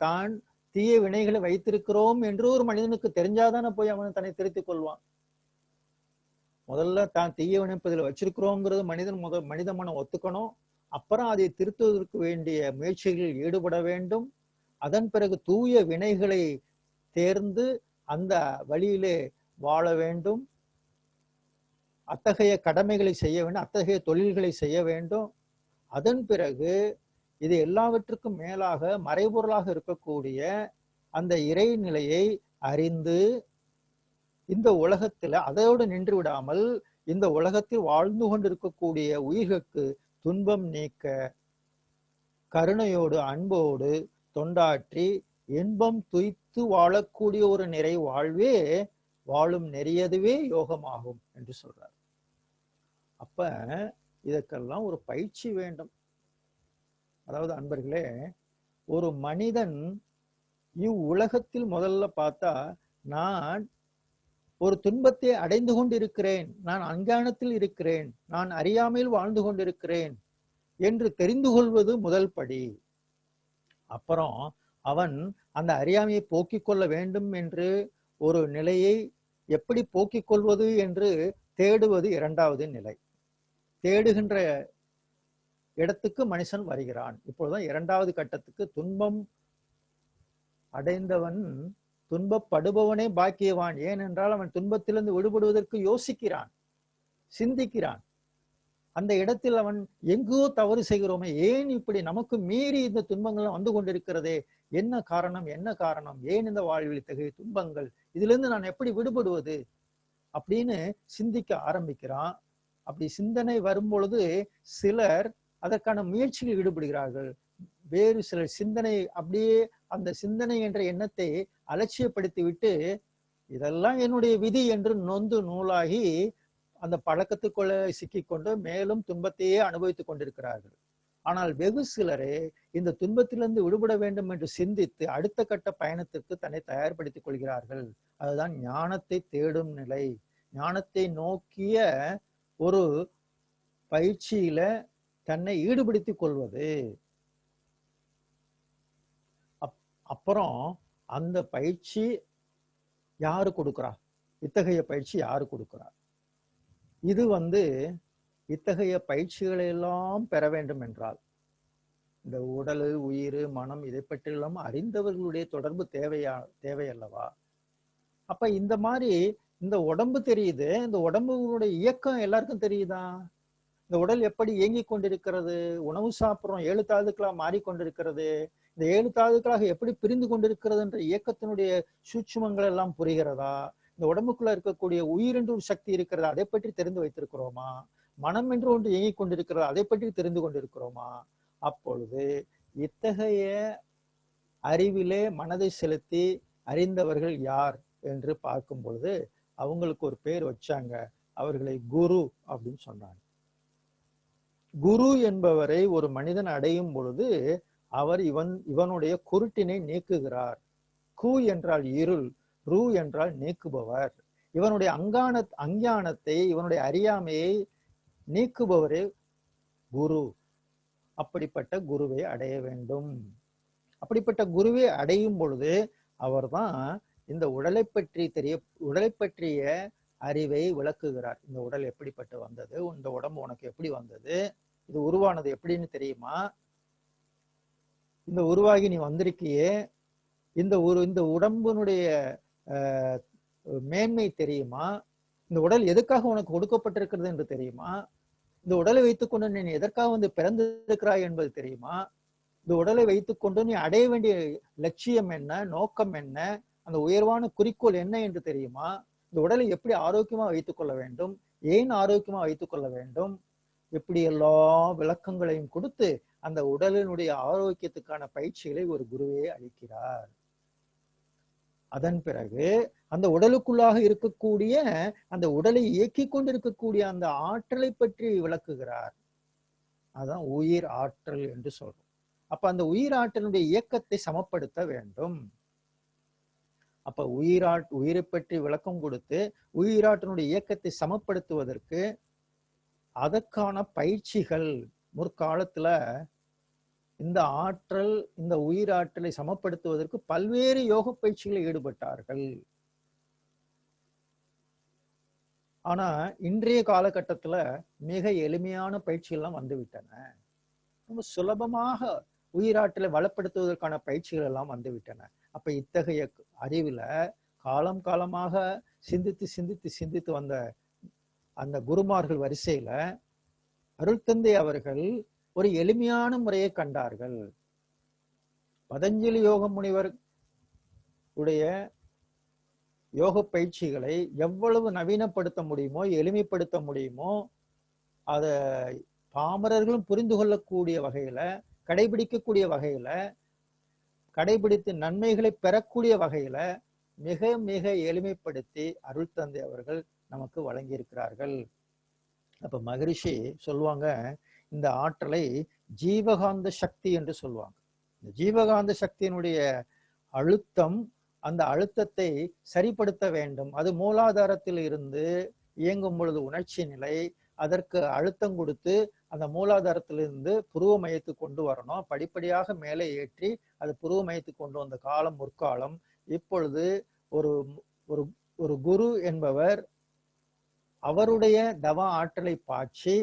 தான் தீய வினைகளை வைத்திருக்கிறோம் என்று ஒரு மனிதனுக்கு தெரிஞ்சாதானே போய் அவன் தன்னை திருத்திக் கொள்வான். முதல்ல தான் தீய வினைப்பதில் வச்சிருக்கிறோங்கிறது மனித மனம் ஒத்துக்கணும். அப்புறம் அதை திருத்துவதற்கு வேண்டிய முயற்சிகளில் ஈடுபட வேண்டும். அதன் பிறகு தூய வினைகளை தேர்ந்து அந்த வழியிலே வாழ வேண்டும். அத்தகைய கடமைகளை செய்ய வேண்டும், அத்தகைய தொழில்களை செய்ய வேண்டும். அதன் பிறகு இது எல்லாவற்றுக்கும் மேலாக மறைபொருளாக இருக்கக்கூடிய அந்த இறைநிலையை அறிந்து இந்த உலகத்துல அதோடு நின்று விடாமல் இந்த உலகத்தில் வாழ்ந்து கொண்டிருக்கக்கூடிய உயிர்களுக்கு துன்பம் நீக்க கருணையோடு அன்போடு தொண்டாற்றி இன்பம் துய்த்து வாழக்கூடிய ஒரு நிறை வாழ்வே வாழும் நெறியதுவே யோகமாகும் என்று சொல்றார். அப்ப இதற்கெல்லாம் ஒரு பயிற்சி வேண்டும். அதாவது அன்பர்களே, ஒரு மனிதன் இவ்வுலகத்தில் முதல்ல பார்த்தா நான் ஒரு துன்பத்தை அடைந்து கொண்டிருக்கிறேன், நான் அஞ்ஞானத்தில் இருக்கிறேன், நான் அறியாமையில் வாழ்ந்து கொண்டிருக்கிறேன் என்று தெரிந்து கொள்வது முதல் படி. அப்புறம் அவன் அந்த அறியாமையை போக்கிக் கொள்ள வேண்டும் என்று ஒரு நிலையை எப்படி போக்கிக் கொள்வது என்று தேடுவது இரண்டாவது நிலை. தேடுகின்ற இடத்துக்கு மனுஷன் வருகிறான். இப்பொழுதுதான் இரண்டாவது கட்டத்துக்கு, துன்பம் அடைந்தவன் துன்பப்படுபவனே பாக்கியவான். ஏனென்றால் அவன் துன்பத்திலிருந்து விடுபடுவதற்கு யோசிக்கிறான், சிந்திக்கிறான். அந்த இடத்தில் அவன் எங்கோ தவறு செய்கிறோமே, ஏன் இப்படி நமக்கு மீறி இந்த துன்பங்கள் வந்து கொண்டிருக்கிறதே, என்ன காரணம், என்ன காரணம், ஏன் இந்த வாழ்வில் இத்தகைய துன்பங்கள், இதுல இருந்து நான் எப்படி விடுபடுவது அப்படின்னு சிந்திக்க ஆரம்பிக்கிறான். அப்படி சிந்தனை வரும் பொழுது சிலர் அதற்கான முயற்சியில் ஈடுபடுகிறார்கள். வேறு சிலர் சிந்தனை அப்படியே அந்த சிந்தனை என்ற எண்ணத்தை அலட்சியப்படுத்தி விட்டு இதெல்லாம் என்னுடைய விதி என்று நொந்து நூலாகி அந்த பழக்கத்துக்குள்ள சிக்கிக்கொண்டு மேலும் துன்பத்தையே அனுபவித்துக் கொண்டிருக்கிறார்கள். ஆனால் வெகு சிலரே இந்த துன்பத்திலிருந்து விடுபட வேண்டும் என்று சிந்தித்து அடுத்த கட்ட பயணத்திற்கு தன்னை தயார்படுத்திக் கொள்கிறார்கள். அதுதான் ஞானத்தை தேடும் நிலை. ஞானத்தை நோக்கிய ஒரு பயிற்சியில தன்னை ஈடுபடுத்திக் கொள்வது. அப்புறம் அந்த பயிற்சி யாரு கொடுக்கிறா? இத்தகைய பயிற்சி யாரு கொடுக்கிறா? இது இத்தகைய பயிற்சிகளை எல்லாம் பெற வேண்டும் என்றால் இந்த உடல், உயிர், மனம் இதை பற்றி எல்லாம் அறிந்தவர்களுடைய தொடர்பு தேவை அல்லவா? அப்ப இந்த மாதிரி இந்த உடம்பு தெரியுது, இந்த உடம்புடைய இயக்கம் எல்லாருக்கும் தெரியுதா? இந்த உடல் எப்படி இயங்கிக் கொண்டிருக்கிறது, உணவு சாப்பிட்றோம் 7 தாதுக்களா மாறிக்கொண்டிருக்கிறது, இந்த 7 தாதுக்களாக எப்படி பிரிந்து கொண்டிருக்கிறது என்ற இயக்கத்தினுடைய சூட்சுமங்கள் எல்லாம் புரிகிறதா? இந்த உடம்புக்குள்ள இருக்கக்கூடிய உயிர் என்று ஒரு சக்தி இருக்கிறது, அதை பற்றி தெரிந்து வைத்திருக்கிறோமா? மனம் என்று ஒன்று இயங்கிக் கொண்டிருக்கிறது, அதை பற்றி தெரிந்து கொண்டிருக்கிறோமா? அப்பொழுது இத்தகைய அறிவிலே மனதை செலுத்தி அறிந்தவர்கள் யார் என்று பார்க்கும் பொழுது அவங்களுக்கு ஒரு பேர் வச்சாங்க. அவர்களை குரு அப்படின்னு சொன்னாங்க. குரு என்பவரை ஒரு மனிதன் அடையும் பொழுது அவர் இவனுடைய குருட்டினை நீக்குகிறார். கு என்றால் இருள், ரு என்றால் நீக்குபவர். இவனுடைய அஞ்ஞானத்தை, இவனுடைய அறியாமையை நீக்குபவரே குரு. அப்படிப்பட்ட குருவை அடைய வேண்டும். அப்படிப்பட்ட குருவை அடையும் பொழுது அவர்தான் இந்த உடலை பற்றிய அறிவை விளக்குகிறார். இந்த உடல் எப்படிப்பட்டு வந்தது, இந்த உடம்பு உனக்கு எப்படி வந்தது, இது உருவானது எப்படின்னு தெரியுமா, இந்த உருவாகி நீ வந்திருக்கியே, இந்த உடம்பினுடைய மேன்மை தெரியுமா, இந்த உடல் எதுக்காக உனக்கு கொடுக்கப்பட்டிருக்கிறது என்று தெரியுமா, இந்த உடலை வைத்துக்கொண்டு நீ எதற்காக பிறந்திருக்கிறாய் என்பது தெரியுமா, இந்த உடலை வைத்துக்கொண்டு நீ அடைய வேண்டிய லட்சியம் என்ன, நோக்கம் என்ன, அந்த உயர்வான குறிக்கோள் என்ன என்று தெரியுமா, இந்த உடலை எப்படி ஆரோக்கியமா வைத்துக் கொள்ள வேண்டும், ஏன் ஆரோக்கியமா வைத்துக் கொள்ள வேண்டும், இப்படி எல்லா விளக்கங்களையும் கொடுத்து அந்த உடலினுடைய ஆரோக்கியத்துக்கான பயிற்சிகளை ஒரு குருவே அளிக்கிறார். அதன் பிறகு அந்த உடலுக்குள்ளாக இருக்கக்கூடிய அந்த உடலை இயக்கி கொண்டிருக்கக்கூடிய அந்த ஆற்றலை பற்றி விளக்குகிறார். அதான் உயிர் ஆற்றல் என்று சொல்றோம். அப்ப அந்த உயிர் ஆற்றலுடைய இயக்கத்தை சமப்படுத்த வேண்டும். அப்ப உயிரை பற்றி விளக்கம் கொடுத்து உயிராற்றலுடைய இயக்கத்தை சமப்படுத்துவதற்கு அதற்கான பயிற்சிகள் முற்காலத்துல இந்த உயிராற்றலை சமப்படுத்துவதற்கு பல்வேறு யோக பயிற்சிகளில் ஈடுபட்டார்கள். ஆனா இன்றைய காலகட்டத்துல மிக எளிமையான பயிற்சிகள்லாம் வந்துவிட்டன. ரொம்ப சுலபமாக உயிராற்றலை வளப்படுத்துவதற்கான பயிற்சிகள் எல்லாம் வந்துவிட்டன. அப்ப இத்தகைய அறிவுல காலம் காலமாக சிந்தித்து வந்த அந்த குருமார்கள் வரிசையில அருள்தந்தை அவர்கள் ஒரு எளிமையான முறையை கண்டார்கள். பதஞ்சலி யோக முனிவர் உடைய யோக பயிற்சிகளை எவ்வளவு நவீனப்படுத்த முடியுமோ, எளிமைப்படுத்த முடியுமோ, அதை பாமரர்களும் புரிந்து கொள்ளக்கூடிய வகையில, கடைபிடிக்கக்கூடிய வகையில, கடைபிடித்து நன்மைகளை பெறக்கூடிய வகையில மிக மிக எளிமைப்படுத்தி அருள்தந்தை அவர்கள் நமக்கு வழங்கியிருக்கிறார்கள். அப்ப மகரிஷி சொல்லுவாங்க, இந்த ஆற்றலை ஜீவகாந்த சக்தி என்று சொல்லுவாங்க. இந்த ஜீவகாந்த சக்தியினுடைய அழுத்தம், அந்த அழுத்தத்தை சரிப்படுத்த வேண்டும். அது மூலாதாரத்தில் இருந்து இயங்கும் பொழுது உணர்ச்சி நிலை, அதற்கு அழுத்தம் கொடுத்து அந்த மூலாதாரத்திலிருந்து புருவ மையத்துக்கு கொண்டு வரணும். படிப்படியாக மேலே ஏற்றி அது புருவ மையத்துக்கு கொண்டு வந்த காலம் முற்காலம். இப்பொழுது ஒரு குரு என்பவர் அவருடைய தவ ஆற்றலை பாய்ச்சி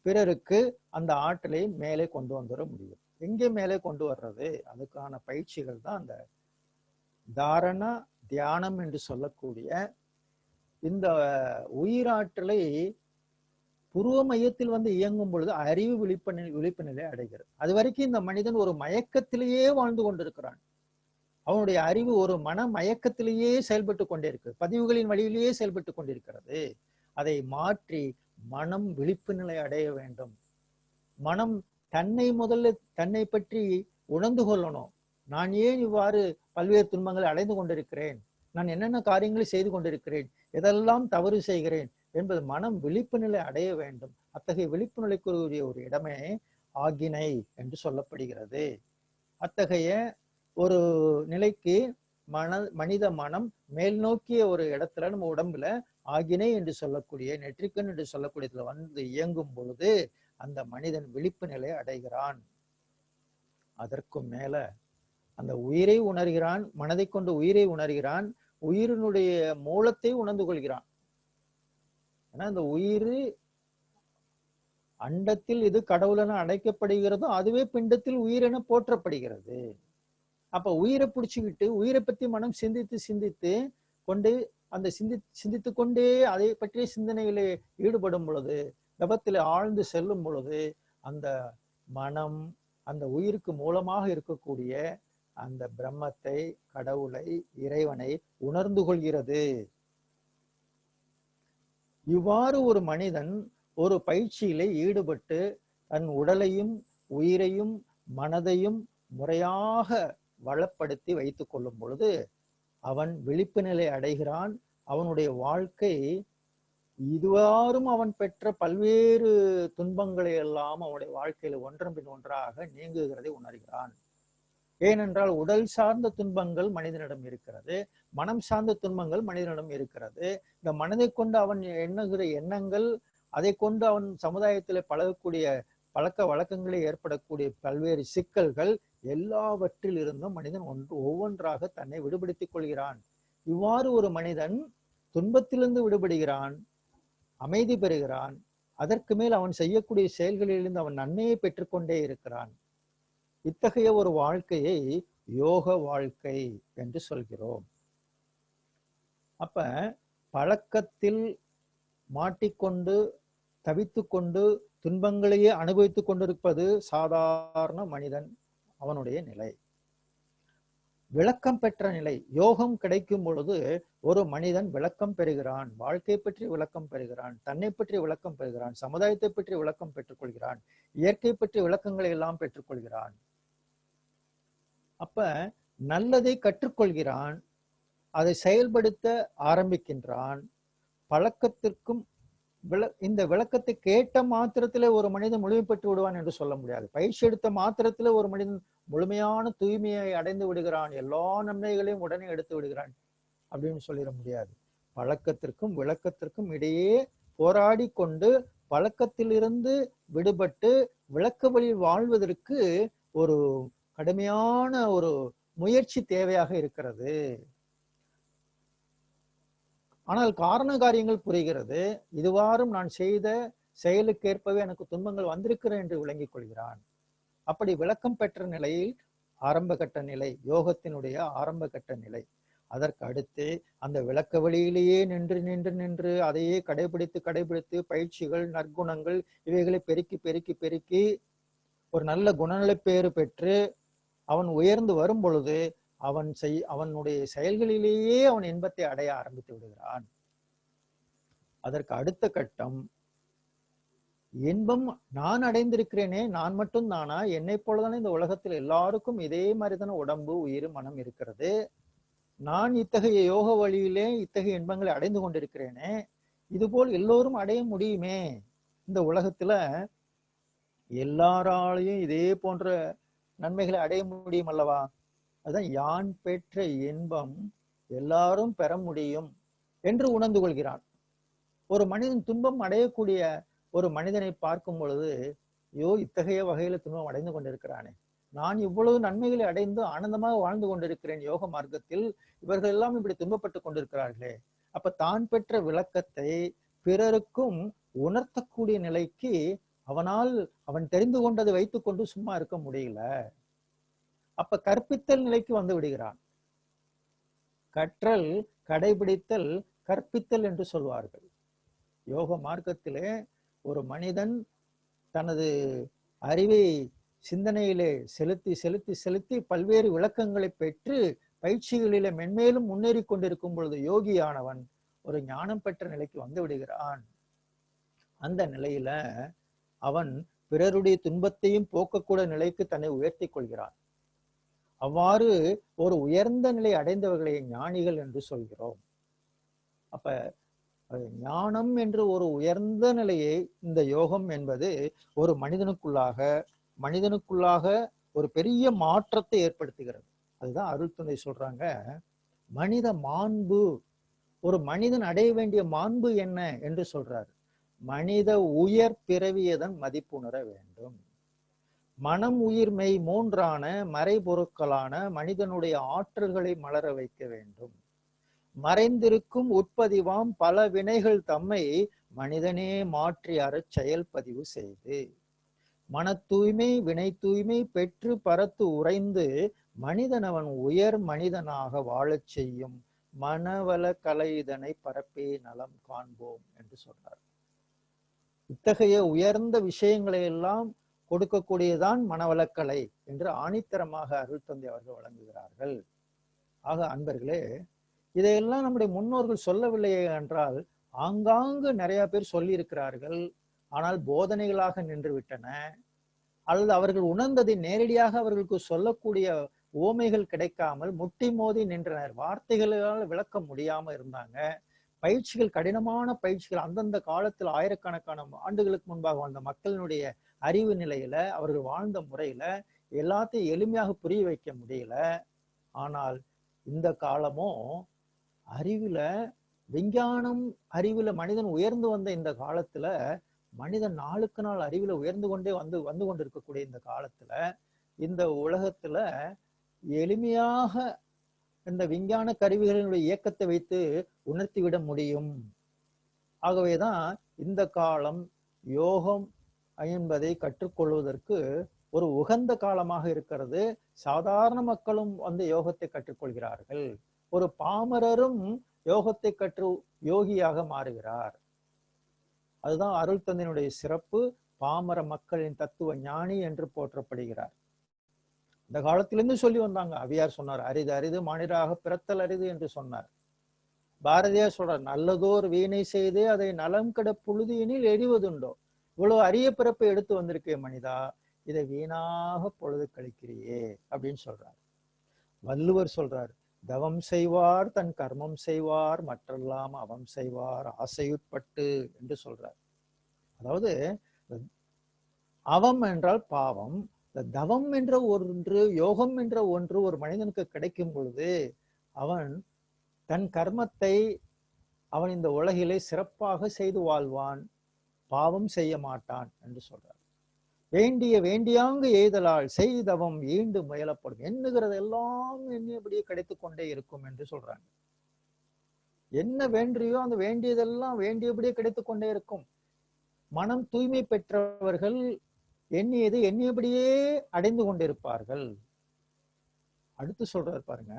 பிறருக்கு அந்த ஆற்றலை மேலே கொண்டு வந்துட முடியும். எங்கே மேலே கொண்டு வர்றது? அதுக்கான பயிற்சிகள் தான் அந்த தாரண தியானம் என்று சொல்லக்கூடிய இந்த உயிராற்றலை புருவ மையத்தில் வந்து இயங்கும் பொழுது அறிவு விழிப்பு நிலை அடைகிறது. அது வரைக்கும் இந்த மனிதன் ஒரு மயக்கத்திலேயே வாழ்ந்து கொண்டிருக்கிறான். அவனுடைய அறிவு ஒரு மன மயக்கத்திலேயே செயல்பட்டு கொண்டே இருக்கு, பதிவுகளின் வழியிலேயே செயல்பட்டு கொண்டிருக்கிறது. அதை மாற்றி மனம் விழிப்பு நிலை அடைய வேண்டும். மனம் தன்னை பற்றி உணர்ந்து கொள்ளணும். நான் ஏன் இவ்வாறு பல்வேறு துன்பங்களை அடைந்து கொண்டிருக்கிறேன், நான் என்னென்ன காரியங்களை செய்து கொண்டிருக்கிறேன், எதெல்லாம் தவறு செய்கிறேன் என்பது மனம் விழிப்பு நிலை அடைய வேண்டும். அத்தகைய விழிப்பு நிலைக்குரிய ஒரு இடமே ஆகினை என்று சொல்லப்படுகிறது. அத்தகைய ஒரு நிலைக்கு மனித மனம் மேல் நோக்கிய ஒரு இடத்துல நம்ம உடம்புல ஆகினை என்று சொல்லக்கூடிய நெற்றிக்கண் என்று சொல்லக்கூடியதுல வந்து இயங்கும் பொழுது அந்த மனிதன் விழிப்பு நிலை அடைகிறான். அதற்கும் மேல அந்த உயிரை உணர்கிறான், மனதை கொண்டு உயிரை உணர்கிறான், உயிரினுடைய மூலத்தை உணர்ந்து கொள்கிறான். ஏன்னா இந்த உயிர் அண்டத்தில் இது கடவுளென அழைக்கப்படுகிறதோ அதுவே பிண்டத்தில் உயிரென போற்றப்படுகிறது. அப்ப உயிரை பிடிச்சுக்கிட்டு உயிரை பத்தி மனம் சிந்தித்து சிந்தித்து கொண்டு அந்த சிந்தித்து கொண்டே அதை பற்றிய சிந்தனையிலே ஈடுபடும் பொழுது, தபத்திலே ஆழ்ந்து செல்லும் பொழுது, அந்த மனம் அந்த உயிருக்கு மூலமாக இருக்கக்கூடிய அந்த பிரம்மத்தை, கடவுளை, இறைவனை உணர்ந்து கொள்கிறது. இவ்வாறு ஒரு மனிதன் ஒரு பயிற்சியிலே ஈடுபட்டு தன் உடலையும் உயிரையும் மனதையும் முறையாக வளப்படுத்தி வைத்துக் கொள்ளும் பொழுது அவன் விழிப்பு நிலை அடைகிறான். அவனுடைய வாழ்க்கை இதுவாரும் அவன் பெற்ற பல்வேறு துன்பங்களை எல்லாம் அவனுடைய வாழ்க்கையில ஒன்றன் பின் ஒன்றாக நீங்குகிறதை உணர்கிறான். ஏனென்றால் உடல் சார்ந்த துன்பங்கள் மனிதனிடம் இருக்கிறது, மனம் சார்ந்த துன்பங்கள் மனிதனிடம் இருக்கிறது. இந்த மனதை கொண்டு அவன் எண்ணுகிற எண்ணங்கள், அதை கொண்டு அவன் சமுதாயத்தில் பழகக்கூடிய பழக்க வழக்கங்களே ஏற்படக்கூடிய பல்வேறு சிக்கல்கள் எல்லாவற்றில் இருந்தும் மனிதன் ஒவ்வொன்றாக தன்னை விடுபடுத்திக் கொள்கிறான். இவ்வாறு ஒரு மனிதன் துன்பத்திலிருந்து விடுபடுகிறான், அமைதி பெறுகிறான். அதற்கு மேல் அவன் செய்யக்கூடிய செயல்களிலிருந்து அவன் நன்மையை பெற்றுக்கொண்டே இருக்கிறான். இத்தகைய ஒரு வாழ்க்கையை யோக வாழ்க்கை என்று சொல்கிறோம். அப்ப பழக்கத்தில் மாட்டிக்கொண்டு தவித்து கொண்டு துன்பங்களையே அனுபவித்துக் கொண்டிருப்பது சாதாரண மனிதன் அவனுடைய நிலை. விளக்கம் பெற்ற நிலை, யோகம் கிடைக்கும் பொழுது ஒரு மனிதன் விளக்கம் பெறுகிறான், வாழ்க்கை பற்றி விளக்கம் பெறுகிறான், தன்னை பற்றி விளக்கம் பெறுகிறான், சமுதாயத்தை பற்றி விளக்கம் பெற்றுக்கொள்கிறான், இயற்கை பற்றி விளக்கங்களை எல்லாம் பெற்றுக்கொள்கிறான். அப்ப நல்லதை கற்றுக்கொள்கிறான், அதை செயல்படுத்த ஆரம்பிக்கின்றான். பழக்கத்திற்கும் இந்த விளக்கத்தை கேட்ட மாத்திரத்திலே ஒரு மனிதன் முழுமை பெற்று விடுவான் என்று சொல்ல முடியாது. பயிற்சி எடுத்த மாத்திரத்திலே ஒரு மனிதன் முழுமையான தூய்மையை அடைந்து விடுகிறான், எல்லா நன்மைகளையும் உடனே எடுத்து விடுகிறான் அப்படின்னு சொல்லிட முடியாது. பழக்கத்திற்கும் விளக்கத்திற்கும் இடையே போராடி கொண்டு பழக்கத்திலிருந்து விடுபட்டு விளக்க வழியில் வாழ்வதற்கு ஒரு கடுமையான ஒரு முயற்சி தேவையாக இருக்கிறது. ஆனால் காரண காரியங்கள் புரிகிறது. இதுவாறும் நான் செய்த செயலுக்கேற்பவே எனக்கு துன்பங்கள் வந்திருக்கிறேன் என்று விளங்கிக் கொள்கிறான். அப்படி விளக்கம் பெற்ற நிலையில் ஆரம்ப கட்ட நிலை, யோகத்தினுடைய ஆரம்ப கட்ட நிலை. அதற்கு அடுத்து அந்த விளக்க வழியிலேயே நின்று நின்று நின்று அதையே கடைபிடித்து பயிற்சிகள், நற்குணங்கள் இவைகளை பெருக்கி பெருக்கி பெருக்கி ஒரு நல்ல குணநிலை பேறு பெற்று அவன் உயர்ந்து வரும் பொழுது அவனுடைய செயல்களிலேயே அவன் இன்பத்தை அடைய ஆரம்பித்து விடுகிறான். அதற்கு அடுத்த கட்டம், இன்பம் நான் அடைந்திருக்கிறேனே, நான் மட்டும் தானா? என்னை போலதானே இந்த உலகத்தில் எல்லாருக்கும் இதே மாதிரிதான உடம்பு, உயிர், மனம் இருக்கிறது. நான் இத்தகைய யோக வழியிலே இத்தகைய இன்பங்களை அடைந்து கொண்டிருக்கிறேனே, இதுபோல் எல்லோரும் அடைய முடியுமே? இந்த உலகத்துல எல்லாராலையும் இதே போன்ற நன்மைகளை அடைய முடியும் அல்லவா? அதுதான் யான் பெற்ற இன்பம் எல்லாரும் பெற முடியும் என்று உணர்ந்து கொள்கிறான். ஒரு மனிதன் துன்பம் அடையக்கூடிய ஒரு மனிதனை பார்க்கும் பொழுது, ஐயோ இத்தகைய வகையில துன்பம் அடைந்து கொண்டிருக்கிறானே, நான் இவ்வளவு நன்மைகளை அடைந்து ஆனந்தமாக வாழ்ந்து கொண்டிருக்கிறேன் யோக மார்க்கத்தில், இவர்கள் எல்லாம் இப்படி துன்பப்பட்டு கொண்டிருக்கிறார்களே. அப்ப தான் பெற்ற விளக்கத்தை பிறருக்கும் உணர்த்தக்கூடிய நிலைக்கு அவன் தெரிந்து கொண்டதை வைத்துக் கொண்டு சும்மா இருக்க முடியல. அப்ப கற்பித்தல் நிலைக்கு வந்து விடுகிறான். கற்றல், கடைபிடித்தல், கற்பித்தல் என்று சொல்வார்கள். யோக மார்க்கத்திலே ஒரு மனிதன் தனது அறிவை சிந்தனையிலே செலுத்தி செலுத்தி செலுத்தி பல்வேறு விளக்கங்களை பெற்று பயிற்சிகளிலே மென்மேலும் முன்னேறி கொண்டிருக்கும் பொழுது யோகியானவன் ஒரு ஞானம் பெற்ற நிலைக்கு வந்து விடுகிறான். அந்த நிலையில அவன் பிறருடைய துன்பத்தையும் போக்கக்கூட நிலைக்கு தன்னை உயர்த்தி கொள்கிறான். அவ்வாறு ஒரு உயர்ந்த நிலை அடைந்தவர்களை ஞானிகள் என்று சொல்கிறோம். அப்ப ஞானம் என்று ஒரு உயர்ந்த நிலையை இந்த யோகம் என்பது ஒரு மனிதனுக்குள்ளாக ஒரு பெரிய மாற்றத்தை ஏற்படுத்துகிறது. அதுதான் அருள் துணை சொல்றாங்க, மனித மாண்பு, ஒரு மனிதன் அடைய வேண்டிய மாண்பு என்ன என்று சொல்றாரு. மனித உயர் பிறவியதன் மதிப்புணர வேண்டும். மனம், உயிர், மெய் மூன்றான மறைபொருட்களான மனிதனுடைய ஆற்றல்களை மலர வைக்க வேண்டும். மறைந்திருக்கும் உட்பதிவாம் பல வினைகள் தம்மை மனிதனே மாற்றி அறச் செயல்பதிவு செய்து மன தூய்மை வினை தூய்மை பெற்று பரத்து உறைந்து மனிதன் அவன் உயர் மனிதனாக வாழச் செய்யும் மனவள கலை இதனை பரப்பே நலம் காண்போம் என்று சொன்னார். இத்தகைய உயர்ந்த விஷயங்களை எல்லாம் கொடுக்கக்கூடியதான் மனவளக்கலை என்று ஆணித்தரமாக அருள் தந்தை அவர்கள் வழங்குகிறார்கள். ஆக அன்பர்களே, இதையெல்லாம் நம்முடைய முன்னோர்கள் சொல்லவில்லையே என்றால் ஆங்காங்கு நிறைய பேர் சொல்லி இருக்கிறார்கள். ஆனால் போதனைகளாக நின்று விட்டன, அல்லது அவர்கள் உணர்ந்ததை நேரடியாக அவர்களுக்கு சொல்லக்கூடிய ஓமைகள் கிடைக்காமல் முட்டி மோதி நின்றனர். வார்த்தைகளால் விளக்க முடியாம இருந்தாங்க. பயிற்சிகள், கடினமான பயிற்சிகள், அந்தந்த காலத்தில் ஆயிரக்கணக்கான ஆண்டுகளுக்கு முன்பாக வாழ்ந்த மக்களினுடைய அறிவு நிலையில அவர்கள் வாழ்ந்த முறையில எல்லாத்தையும் எளிமையாக புரிய வைக்க முடியல. ஆனால் இந்த காலமும் அறிவுல, விஞ்ஞானம் அறிவுல மனிதன் உயர்ந்து வந்த இந்த காலத்துல, மனிதன் நாளுக்கு நாள் அறிவுல உயர்ந்து கொண்டே வந்து கொண்டிருக்கக்கூடிய இந்த காலத்துல, இந்த உலகத்துல எளிமையாக இந்த விஞ்ஞான கருவிகளினுடைய இயக்கத்தை வைத்து உணர்த்திவிட முடியும். ஆகவேதான் இந்த காலம் யோகம் என்பதை கற்றுக்கொள்வதற்கு ஒரு உகந்த காலமாக இருக்கிறது. சாதாரண மக்களும் வந்து யோகத்தை கற்றுக்கொள்கிறார்கள். ஒரு பாமரரும் யோகத்தை கற்று யோகியாக மாறுகிறார். அதுதான் அருள் தந்தையினுடைய சிறப்பு. பாமர மக்களின் தத்துவ ஞானி என்று போற்றப்படுகிறார். இந்த காலத்திலிருந்து சொல்லி வந்தாங்க. அவ்வையார் சொன்னார், அரிது அரிது மானிடராக பிறத்தல் அரிது என்று சொன்னார். பாரதியார் சொல்றார், நல்லதோர் வீணை செய்து அதை நலம் கெட புழுதியினில் எரிவதுண்டோ. இவ்வளவு அரிய பிறப்பை எடுத்து வந்திருக்கே மனிதா, இதை வீணாக பொழுது கழிக்கிறியே அப்படின்னு சொல்றார். வள்ளுவர் சொல்றார், தவம் செய்வார் தன் கர்மம் செய்வார் மற்றெல்லாம் அவம் செய்வார் ஆசையுட்பட்டு என்று சொல்றார். அதாவது அவம் என்றால் பாவம், இந்த தவம் என்ற ஒன்று, யோகம் என்ற ஒன்று ஒரு மனிதனுக்கு கிடைக்கும் பொழுது அவன் தன் கர்மத்தை அவன் இந்த உலகிலே சிறப்பாக செய்து வாழ்வான், பாவம் செய்ய மாட்டான் என்று சொல்றார். வேண்டிய வேண்டியாங்கு எய்தலால் செய்தவம் ஈண்டு முயலப்படும். எண்ணுகிறது எல்லாம் எண்ணியபடியே கிடைத்து கொண்டே இருக்கும் என்று சொல்றாங்க. என்ன வேண்டியோ அந்த வேண்டியதெல்லாம் வேண்டியபடியே கிடைத்து கொண்டே இருக்கும். மனம் தூய்மை பெற்றவர்கள் எண்ணியது எண்ணியபடியே அடைந்து கொண்டிருப்பார்கள். அடுத்து சொல்றார் பாருங்க,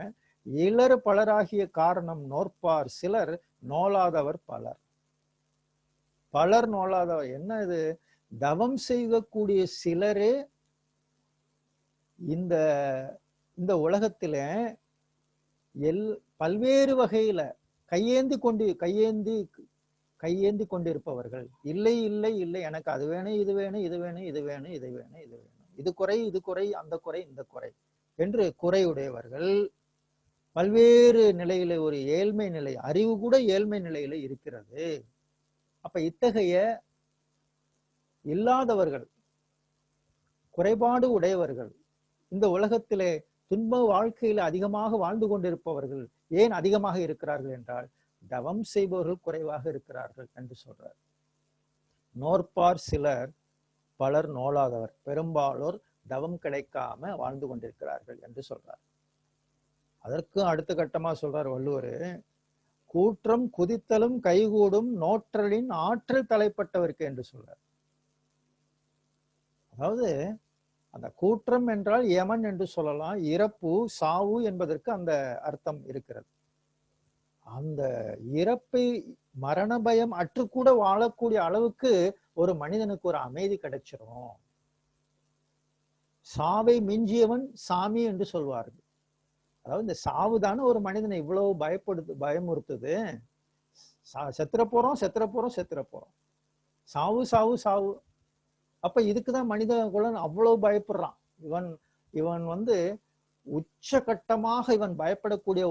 இளர் பலராகிய காரணம் நோற்பார் சிலர் நோலாதவர் பலர். பலர் நோலாதவர் என்ன இது? தவம் செய்யக்கூடிய சிலரே இந்த இந்த உலகத்துல பல்வேறு வகையில கையேந்தி கொண்டிருப்பவர்கள். இல்லை இல்லை இல்லை, எனக்கு அது வேணும், இது வேணும், இது வேணும், இது வேணும், இது வேணும், இது வேணும், இது குறை, இது குறை, அந்த குறை, இந்த குறை என்று குறையுடையவர்கள் பல்வேறு நிலையில, ஒரு ஏழ்மை நிலை, அறிவு கூட ஏழ்மை நிலையில இருக்கிறது. அப்ப இத்தகைய இல்லாதவர்கள், குறைபாடு உடையவர்கள், இந்த உலகத்திலே துன்ப வாழ்க்கையில அதிகமாக வாழ்ந்து கொண்டிருப்பவர்கள் ஏன் அதிகமாக இருக்கிறார்கள் என்றால் தவம் செய்பவர்கள் குறைவாக இருக்கிறார்கள் என்று சொல்றார். நோற்பார் சிலர் பலர் நோலாதவர், பெரும்பாலோர் தவம் கிடைக்காம வாழ்ந்து கொண்டிருக்கிறார்கள் என்று சொல்றார். அதற்கு அடுத்த கட்டமா சொல்றார் வள்ளுவர், கூற்றம் குதித்தலும் கைகூடும் நோற்றலின் ஆற்றல் தலைப்பட்டவருக்கு என்று சொல்றார். அதாவது அந்த கூற்றம் என்றால் யமன் என்று சொல்லலாம், இறப்பு சாவு என்பதற்கு அந்த அர்த்தம் இருக்கிறது. அந்த இறப்பை மரண பயம் அற்று கூட வாழக்கூடிய அளவுக்கு ஒரு மனிதனுக்கு ஒரு அமைதி கிடைச்சிரும். சாவை மிஞ்சியவன் சாமி என்று சொல்வார்கள். அதாவது இந்த சாவுதானே ஒரு மனிதனை இவ்வளவு பயமுறுத்துது. செத்துற போறோம் செத்துற போறோம் செத்துற போறோம், சாவு சாவு சாவு. அப்ப இதுக்குதான் மனித குலன் அவ்வளவு பயப்படுறான். இவன் உச்சகட்டமாக இவன் பயப்படக்கூடிய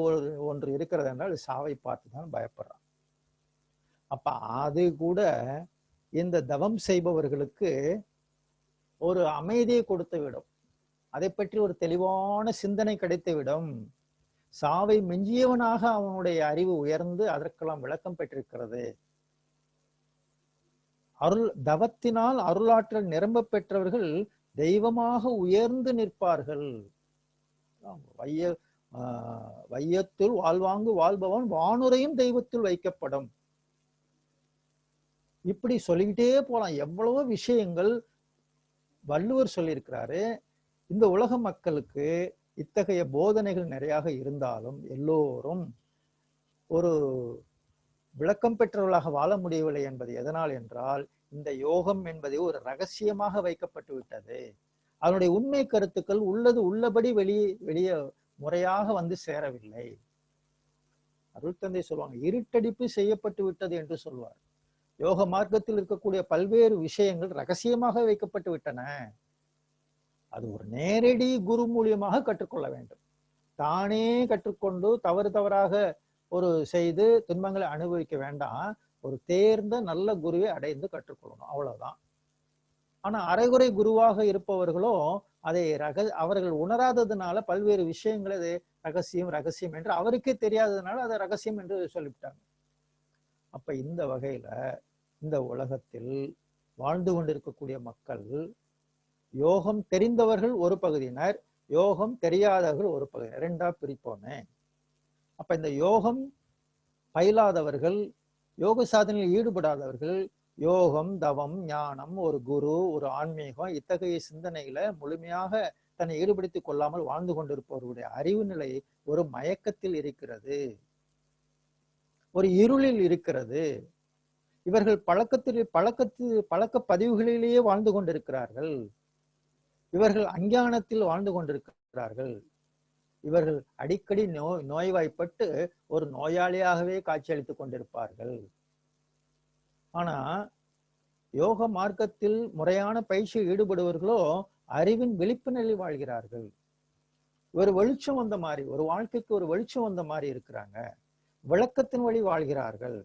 ஒன்று இருக்கிறது என்றால் சாவை பார்த்துதான் பயப்படுறான். அப்ப அது கூட இந்த தவம் செய்பவர்களுக்கு ஒரு அமைதியை கொடுத்து விடும், அதை பற்றி ஒரு தெளிவான சிந்தனை கிடைத்து விடும். சாவை மிஞ்சியவனாக அவனுடைய அறிவு உயர்ந்து அதற்கெல்லாம் விளக்கம் பெற்றிருக்கிறது. தவத்தினால் அருளாற்றல் நிரம்ப பெற்றவர்கள் தெய்வமாக உயர்ந்து நிற்பார்கள். வையத்துள் வாழ்வாங்கு வாழ்பவன் வானுரையும் தெய்வத்தில் வைக்கப்படும். இப்படி சொல்லிக்கிட்டே போலாம். எவ்வளவோ விஷயங்கள் வள்ளுவர் சொல்லியிருக்கிறாரு. இந்த உலக மக்களுக்கு இத்தகைய போதனைகள் நிறைய இருந்தாலும் எல்லோரும் ஒரு விளக்கம் பெற்றவர்களாக வாழ முடியவில்லை என்பது எதனால் என்றால், இந்த யோகம் என்பது ஒரு ரகசியமாக வைக்கப்பட்டு விட்டது. அதனுடைய உண்மை கருத்துக்கள் உள்ளபடி வெளியே முறையாக வந்து சேரவில்லை. அருள்தந்தை சொல்லுவாங்க, இருட்டடிப்பு செய்யப்பட்டு விட்டது என்று சொல்வார். யோக மார்க்கத்தில் இருக்கக்கூடிய பல்வேறு விஷயங்கள் ரகசியமாக வைக்கப்பட்டு விட்டன. அது ஒரு நேரடி குரு மூலியமாக கற்றுக்கொள்ள வேண்டும். தானே கற்றுக்கொண்டு தவறாக ஒரு செய்து துன்பங்களை அனுபவிக்க வேண்டாம். ஒரு தேர்ந்த நல்ல குருவை அடைந்து கற்றுக்கொள்ளணும், அவ்வளவுதான். ஆனா அரைகுறை குருவாக இருப்பவர்களோ அதை அவர்கள் உணராததுனால பல்வேறு விஷயங்கள் அது ரகசியம் என்று அவருக்கே தெரியாததுனால அதை ரகசியம் என்று சொல்லிவிட்டாங்க. அப்ப இந்த வகையில இந்த உலகத்தில் வாழ்ந்து கொண்டிருக்கக்கூடிய மக்கள் யோகம் தெரிந்தவர்கள் ஒரு பகுதியினர், யோகம் தெரியாதவர்கள் ஒரு பகுதியினர், ரெண்டா பிரிப்போமே. அப்ப இந்த யோகம் பயிலாதவர்கள், யோக சாதனையில் ஈடுபடாதவர்கள், யோகம், தவம், ஞானம், ஒரு குரு, ஒரு ஆன்மீகம் இத்தகைய சிந்தனையில முழுமையாக தன்னை ஈடுபடுத்திக் கொள்ளாமல் வாழ்ந்து கொண்டிருப்பவர்களுடைய அறிவு நிலை ஒரு மயக்கத்தில் இருக்கிறது, ஒரு இருளில் இருக்கிறது. இவர்கள் பழக்க பதிவுகளிலேயே வாழ்ந்து கொண்டிருக்கிறார்கள். இவர்கள் அஞ்ஞானத்தில் வாழ்ந்து கொண்டிருக்கிறார்கள். இவர்கள் அடிக்கடி நோய்வாய்ப்பட்டு ஒரு நோயாளியாகவே காட்சியளித்துக் கொண்டிருப்பார்கள். ஆனா யோக மார்க்கத்தில் முறையான பயிற்சியில் ஈடுபடுவர்களோ அறிவின் விழிப்பு நிலையில் வாழ்கிறார்கள். ஒரு வெளிச்சம் வந்த மாதிரி, ஒரு வாழ்க்கைக்கு ஒரு வெளிச்சம் வந்த மாதிரி இருக்கிறாங்க. விளக்கத்தின் வழி வாழ்கிறார்கள்.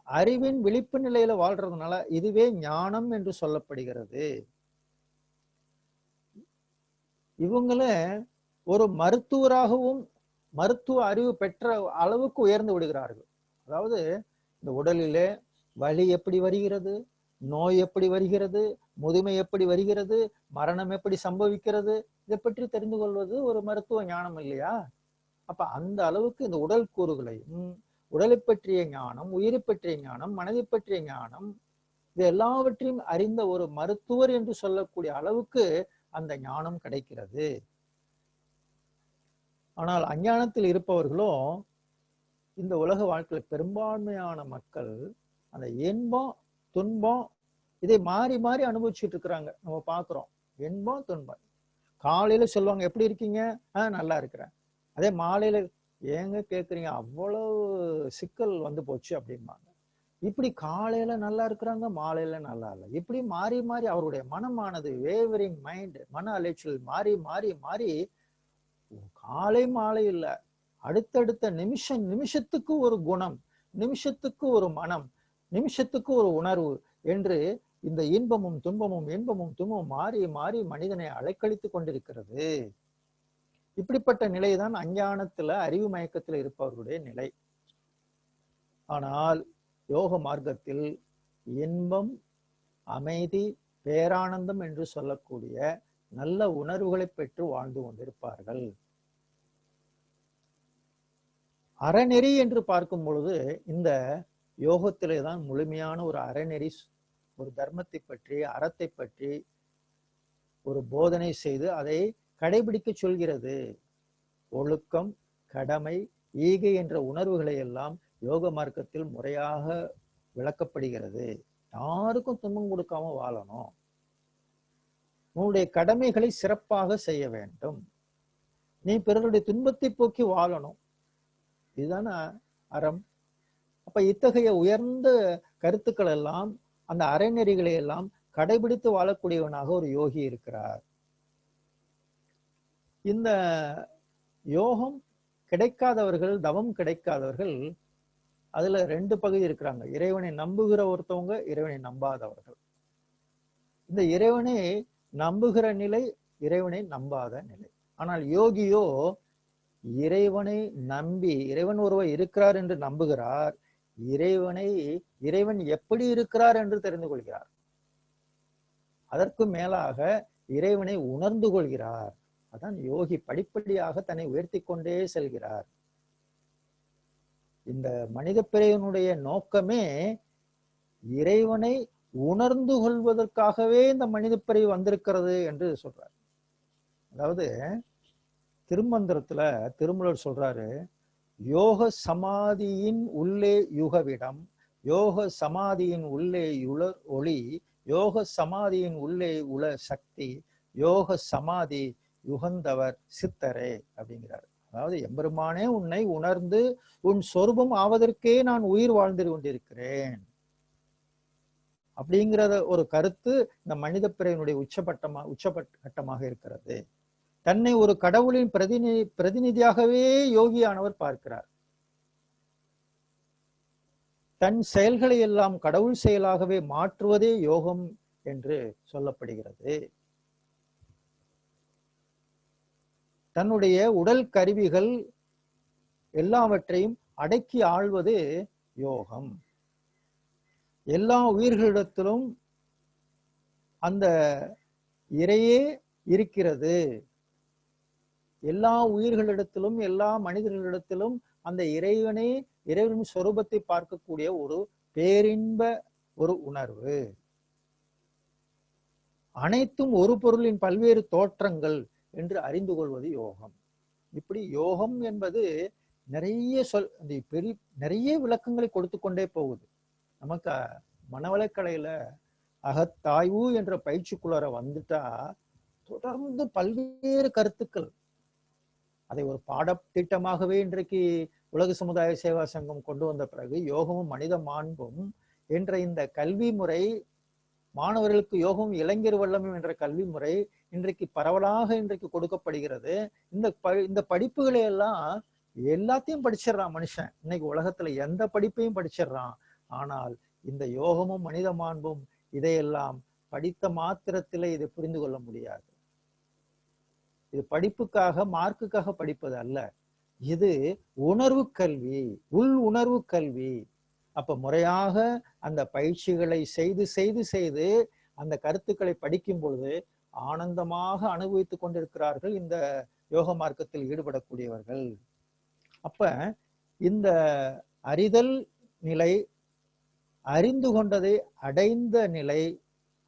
அறிவின் விழிப்பு நிலையில வாழ்றதுனால இதுவே ஞானம் என்று சொல்லப்படுகிறது. இவங்கள ஒரு மருத்துவராகவும் மருத்துவ அறிவு பெற்ற அளவுக்கு உயர்ந்து விடுகிறார்கள். அதாவது இந்த உடலிலே வலி எப்படி வருகிறது, நோய் எப்படி வருகிறது, முதுமை எப்படி வருகிறது, மரணம் எப்படி சம்பவிக்கிறது, இதை பற்றி தெரிந்து கொள்வது ஒரு மருத்துவ ஞானம் இல்லையா? அப்ப அந்த அளவுக்கு இந்த உடல் கூறுகளையும், உடலை பற்றிய ஞானம், உயிரை பற்றிய ஞானம், மனதை பற்றிய ஞானம், இது எல்லாவற்றையும் அறிந்த ஒரு மருத்துவர் என்று சொல்லக்கூடிய அளவுக்கு அந்த ஞானம் கிடைக்கிறது. ஆனால் அஞ்ஞானத்தில் இருப்பவர்களும் இந்த உலக வாழ்க்கையில் பெரும்பான்மையான மக்கள் அந்த இன்பம் துன்பம் இதை மாறி மாறி அனுபவிச்சுட்டு இருக்கிறாங்க. நம்ம பாக்குறோம், இன்பம் துன்பம். காலையில சொல்லுவாங்க எப்படி இருக்கீங்க, நல்லா இருக்கிறேன். அதே மாலையில ஏங்க கேக்குறீங்க, அவ்வளவு சிக்கல் வந்து போச்சு அப்படிம்பாங்க. இப்படி காலையில நல்லா இருக்கிறாங்க, மாலையில நல்லா இல்லை. இப்படி மாறி மாறி அவருடைய மனமானது வேவரிங் மைண்ட், மன அலைச்சல் மாறி மாறி மாறி காலை மாலை இல்லை, அடுத்தடுத்த நிமிஷத்துக்கு ஒரு குணம், நிமிஷத்துக்கு ஒரு மனம், நிமிஷத்துக்கு ஒரு உணர்வு என்று இந்த இன்பமும் துன்பமும் மாறி மாறி மனிதனை அலைக்கழித்து கொண்டிருக்கிறது. இப்படிப்பட்ட நிலைதான் அஞ்ஞானத்துல அறிவு மயக்கத்துல இருப்பவர்களுடைய நிலை. ஆனால் யோக மார்க்கத்தில் இன்பம், அமைதி, பேரானந்தம் என்று சொல்லக்கூடிய நல்ல உணர்வுகளை பெற்று வாழ்ந்து கொண்டிருப்பார்கள். அறநெறி என்று பார்க்கும் பொழுது இந்த யோகத்திலே தான் முழுமையான ஒரு அறநெறி, ஒரு தர்மத்தை பற்றி, அறத்தை பற்றி ஒரு போதனை செய்து அதை கடைபிடிக்க சொல்கிறது. ஒழுக்கம், கடமை, ஈகை என்ற உணர்வுகளை எல்லாம் யோக மார்க்கத்தில் முறையாக விளக்கப்படுகிறது. யாருக்கும் துன்பம் கொடுக்காம வாழணும், உன்னுடைய கடமைகளை சிறப்பாக செய்ய வேண்டும், நீ பிறருடைய துன்பத்தை போக்கி வாழணும், இதுதான அறம். அப்ப இத்தகைய உயர்ந்த கருத்துக்கள் எல்லாம், அந்த அறநெறிகளை எல்லாம் கடைபிடித்து வாழக்கூடியவனாக ஒரு யோகி இருக்கிறார். இந்த யோகம் கிடைக்காதவர்கள், தவம் கிடைக்காதவர்கள், அதுல ரெண்டு பகுதி இருக்கிறாங்க. இறைவனை நம்புகிற ஒருத்தவங்க, இறைவனை நம்பாதவர்கள். இந்த இறைவனை நம்புகிற நிலை, இறைவனை நம்பாத நிலை. ஆனால் யோகியோ இறைவனை நம்பி, இறைவன் ஒருவர் இருக்கிறார் என்று நம்புகிறார், இறைவன் எப்படி இருக்கிறார் என்று தெரிந்து கொள்கிறார். அதற்கு மேலாக இறைவனை உணர்ந்து கொள்கிறார். அதான் யோகி படிப்படியாக தன்னை உயர்த்தி கொண்டே செல்கிறார். இந்த மனித பிறவியினுடைய நோக்கமே இறைவனை உணர்ந்து கொள்வதற்காகவே இந்த மனித பிறவி வந்திருக்கிறது என்று சொல்றார். அதாவது திருமந்திரத்துல திருமூலர் சொல்றாரு, யோக சமாதியின் உள்ளே யுகவிடம், யோக சமாதியின் உள்ளே உலர் ஒளி, யோக சமாதியின் உள்ளே உல சக்தி, யோக சமாதி யுகந்தவர் சித்தரே அப்படிங்கிறார். அதாவது எம்பெருமானே உன்னை உணர்ந்து உன் சொரூபம் ஆவதற்கே நான் உயிர் வாழ்ந்து கொண்டிருக்கிறேன் அப்படிங்கிறத ஒரு கருத்து இந்த மனித பிறவியினுடைய உச்சபட்டமாக இருக்கிறது. தன்னை ஒரு கடவுளின் பிரதிநிதியாகவே யோகியானவர் பார்க்கிறார். தன் செயல்களை எல்லாம் கடவுள் செயலாகவே மாற்றுவதே யோகம் என்று சொல்லப்படுகிறது. தன்னுடைய உடல் கருவிகள் எல்லாவற்றையும் அடக்கி ஆள்வது யோகம். எல்லா உயிர்களிடத்திலும் அந்த இறையே இருக்கிறது. எல்லா உயிர்களிடத்திலும் எல்லா மனிதர்களிடத்திலும் அந்த இறைவனே, இறைவனின் சொரூபத்தை பார்க்கக்கூடிய ஒரு பேரின்ப ஒரு உணர்வு. அனைத்தும் ஒரு பொருளின் பல்வேறு தோற்றங்கள் என்று அறிந்து கொள்வது யோகம். இப்படி யோகம் என்பது நிறைய நிறைய விளக்கங்களை கொடுத்து கொண்டே போகுது. நமக்கு மனவளக்கலையில அகத்தாய்வு என்ற பயிற்சிக்குள்ளார வந்துட்டா தொடர்ந்து பல்வேறு கருத்துக்கள். அதை ஒரு பாடத்திட்டமாகவே இன்றைக்கு உலக சமுதாய சேவா சங்கம் கொண்டு வந்த பிறகு யோகமும் மனித மாண்பும் என்ற இந்த கல்வி முறை, மாணவர்களுக்கு யோகம் இளைஞர் வல்லமும் என்ற கல்வி முறை இன்றைக்கு பரவலாக இன்றைக்கு கொடுக்கப்படுகிறது. இந்த படிப்புகளை எல்லாம் எல்லாத்தையும் படிச்சிடறான் மனுஷன். இன்னைக்கு உலகத்துல எந்த படிப்பையும் படிச்சிடறான். ஆனால் இந்த யோகமும் மனித மாண்பும் இதையெல்லாம் படித்த மாத்திரத்திலே இதை புரிந்து கொள்ள முடியாது. இது படிப்புக்காக மார்க்குக்காக படிப்பது அல்ல. இது உணர்வு கல்வி, உள் உணர்வு கல்வி. அப்ப முறையாக அந்த பயிற்சிகளை செய்து அந்த கருத்துக்களை படிக்கும் பொழுது ஆனந்தமாக அனுபவித்துக் கொண்டிருக்கிறார்கள் இந்த யோக மார்க்கத்தில் ஈடுபடக்கூடியவர்கள். அப்ப இந்த அறிதல் நிலை, அறிந்து கொண்டதை அடைந்த நிலை,